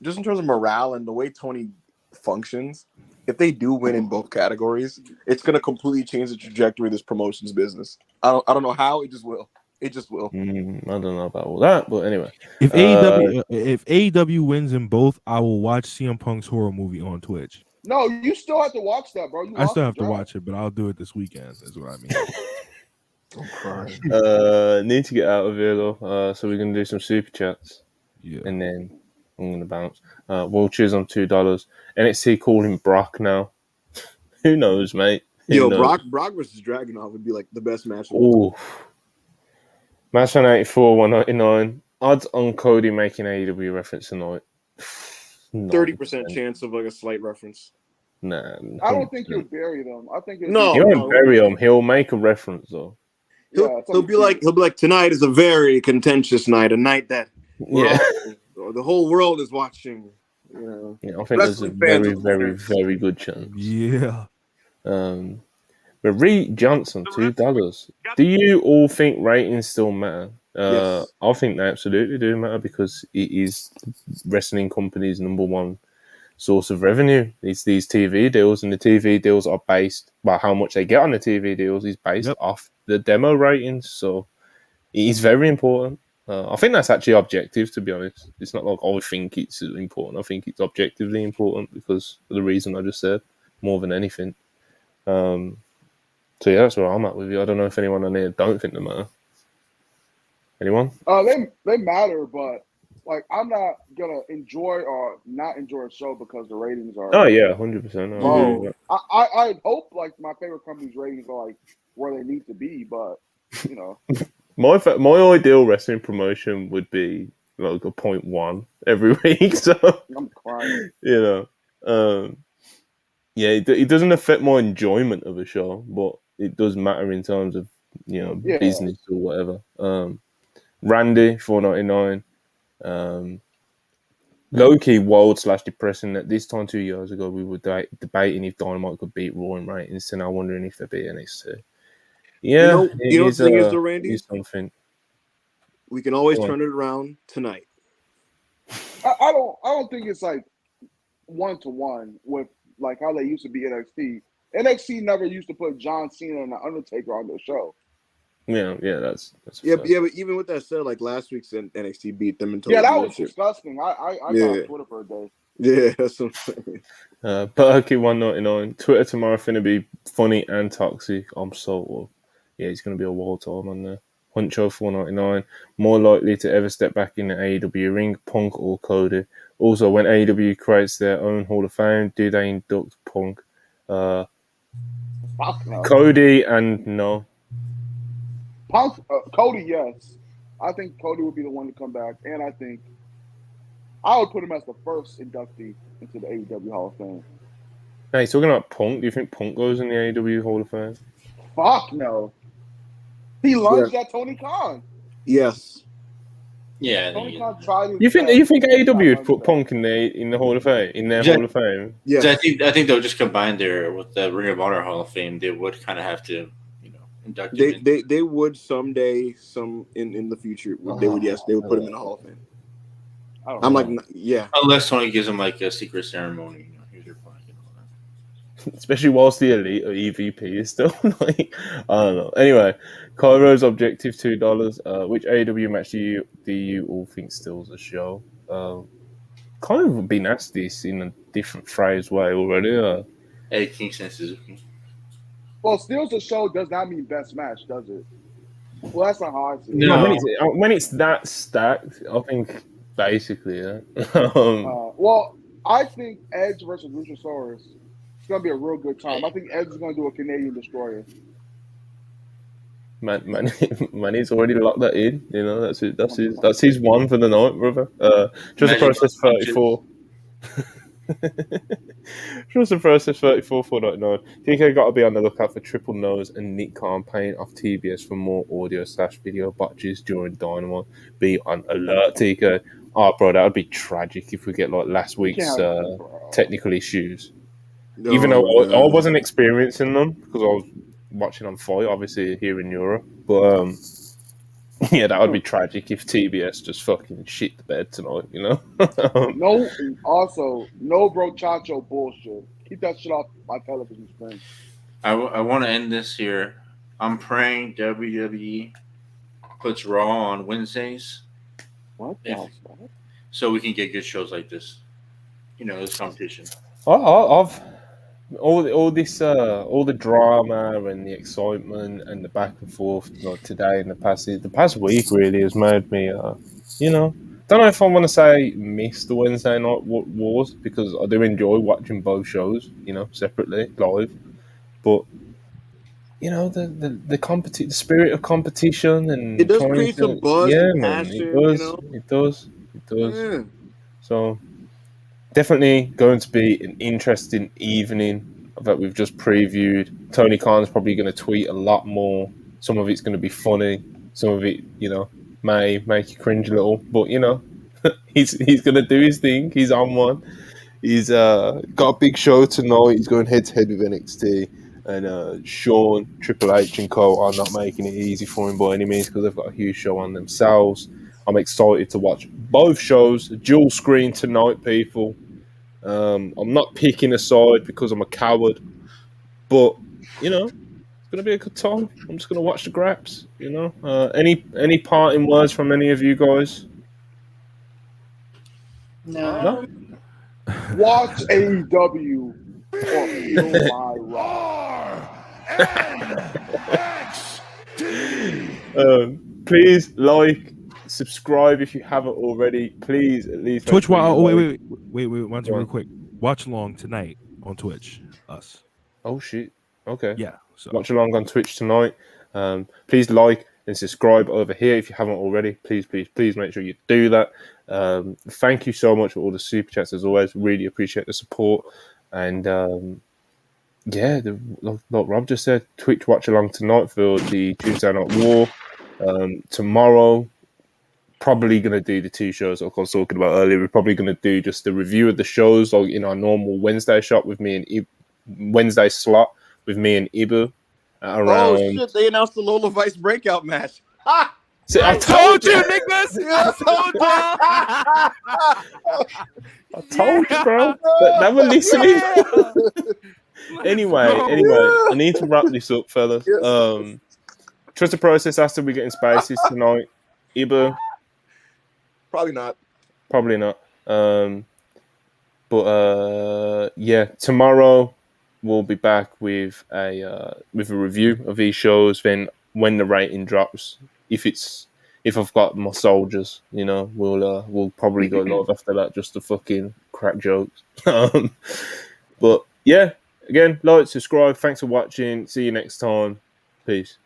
just in terms of morale and the way Tony functions, if they do win in both categories, it's going to completely change the trajectory of this promotion's business. I don't know how, it just will. It just will. I don't know about all that, but anyway. If AEW wins in both, I will watch CM Punk's horror movie on Twitch. No, you still have to watch that, bro. I still have to watch it, but I'll do it this weekend. Is what I mean. I'm crying. Need to get out of here though. So we're gonna do some super chats. Yeah. And then I'm gonna bounce. Vultures on $2. NXT calling Brock now. Who knows, mate? Who knows? Brock versus Dragunov would be like the best match. Ooh. Match on 84, 199. Odds on Cody making AEW reference tonight. 30% chance of like a slight reference. Nah. I don't think he'll bury them. I think he won't bury them. He'll make a reference though. He'll be like tonight is a very contentious night, a night that the whole world is watching. You know. Yeah, I think there's a very, very, very good chance. Yeah. Marie Johnson, $2. Do you all think ratings still matter? Yes. I think they absolutely do matter because it is wrestling companies' number one source of revenue. It's these TV deals, and the TV deals are based by how much they get on the TV deals is based off the demo ratings. So it is very important. I think that's actually objective, to be honest. It's not like I think it's important. I think it's objectively important because of the reason I just said, more than anything. So yeah, that's where I'm at with you. I don't know if anyone on here don't think they matter. Anyone? They matter, but like I'm not gonna enjoy or not enjoy a show because the ratings are. Oh yeah, 100%. I hope like my favorite company's ratings are like where they need to be, but you know. My ideal wrestling promotion would be like a 0.1 every week. So I'm crying. You know, yeah, it doesn't affect my enjoyment of a show, but it does matter in terms of business or whatever. Randy $4.99. Low-key wild / depressing that this time 2 years ago we were debating if Dynamite could beat Raw in ratings, and now wondering if they beat NXT. Yeah, you know the thing is though, Randy? Something. We can always turn it around tonight. I don't think it's like 1-to-1 with like how they used to be NXT. NXT never used to put John Cena and The Undertaker on their show. Yeah, that's but even with that said, like last week's NXT beat them until that was disgusting. I got on Twitter for a day. Yeah, that's what I'm saying. Berkey $1.99. Twitter tomorrow finna be funny and toxic. I'm so it's gonna be a wild time on there. Huncho $4.99. More likely to ever step back in the AEW ring, Punk or Cody. Also, when AEW creates their own Hall of Fame, do they induct Punk? No. Cody and no. Punk, Cody, yes. I think Cody would be the one to come back, and I think I would put him as the first inductee into the AEW Hall of Fame. Now, he's talking about Punk. Do you think Punk goes in the AEW Hall of Fame? Fuck no. He lunged at Tony Khan. Yes. Yeah. Tony Khan tried you think AEW would put Punk in the Hall of Fame? In their Hall of Fame? Yeah. I think they'll just combine with the Ring of Honor Hall of Fame. They would kind of have to, induct him. They would someday, in the future, they would put him in the Hall of Fame. I'm like, yeah. Unless Tony gives him like a secret ceremony, here's your plaque and all that. Especially whilst the Elite or EVP is still like, I don't know. Anyway, Cairo's objective $2. Which AEW match do you all think steals the show? Kind of been asked this in a different phrase way already. Eddie Kingston Suzuki. Well, steals the show does not mean best match, does it? Well, that's not how I see it. No, when it's that stacked, I think basically, yeah. Well, I think Edge versus Luchasaurus It's gonna be a real good time. I think Edge is gonna do a Canadian Destroyer. Man, he's already locked that in. You know, that's his one for the night, brother. Just a Magic process punches. 34. Just a process 34 4.9. TK got to be on the lookout for Triple Nose and Nick Khan paying off TBS for more audio/video botches during Dynamite. Be on alert, TK. Oh, bro, that would be tragic if we get like last week's technical issues. Even though I wasn't experiencing them because I was watching on Fight, obviously here in Europe. But yeah, that would be tragic if TBS just fucking shit the bed tonight, you know? No brochacho bullshit. Keep that shit off my television screen. I want to end this here. I'm praying WWE puts Raw on Wednesdays. What the hell? So we can get good shows like this. You know, this competition. I've all the drama and the excitement and the back and forth like today and the past week really has made me don't know if I want to say miss the Wednesday night wars because I do enjoy watching both shows, you know, separately live, but you know the spirit of competition and it does create some buzz and passion, it does Yeah. so definitely going to be an interesting evening that we've just previewed. Tony Khan's probably going to tweet a lot more. Some of it's going to be funny. Some of it, you know, may make you cringe a little. But, you know, he's going to do his thing. He's on one. He's got a big show tonight. He's going head-to-head with NXT. And Sean, Triple H and Co are not making it easy for him by any means because they've got a huge show on themselves. I'm excited to watch both shows. Dual screen tonight, people. I'm not picking a side because I'm a coward, but you know, it's gonna be a good time. I'm just gonna watch the graps. You know, any parting words from any of you guys? No. Watch AEW or feel my wrath. Please like, subscribe if you haven't already. Please at least Twitch. Wait, one real quick. Watch along tonight on Twitch. Us. Oh shit. Okay. Yeah. So watch along on Twitch tonight. Please like and subscribe over here if you haven't already. Please make sure you do that. Thank you so much for all the super chats as always. Really appreciate the support. And like Rob just said, Twitch watch along tonight for the Tuesday Night War. Tomorrow, probably going to do the two shows like I was talking about earlier. We're probably going to do just the review of the shows like in our normal Wednesday shot with me and Wednesday slot with me and Ibu. Around... Oh shit! They announced the Lola Vice breakout match. Ha! See, I told you, Nicholas. I told you, bro. But never listening. Anyway, I need to wrap this up, fellas. Trust the process after we get in spaces tonight. Ibu. Probably not. Tomorrow we'll be back with a review of these shows. Then when the rating drops, if I've got more soldiers, you know, we'll probably go live after that just to fucking crack jokes. But yeah, again, like, subscribe. Thanks for watching. See you next time. Peace.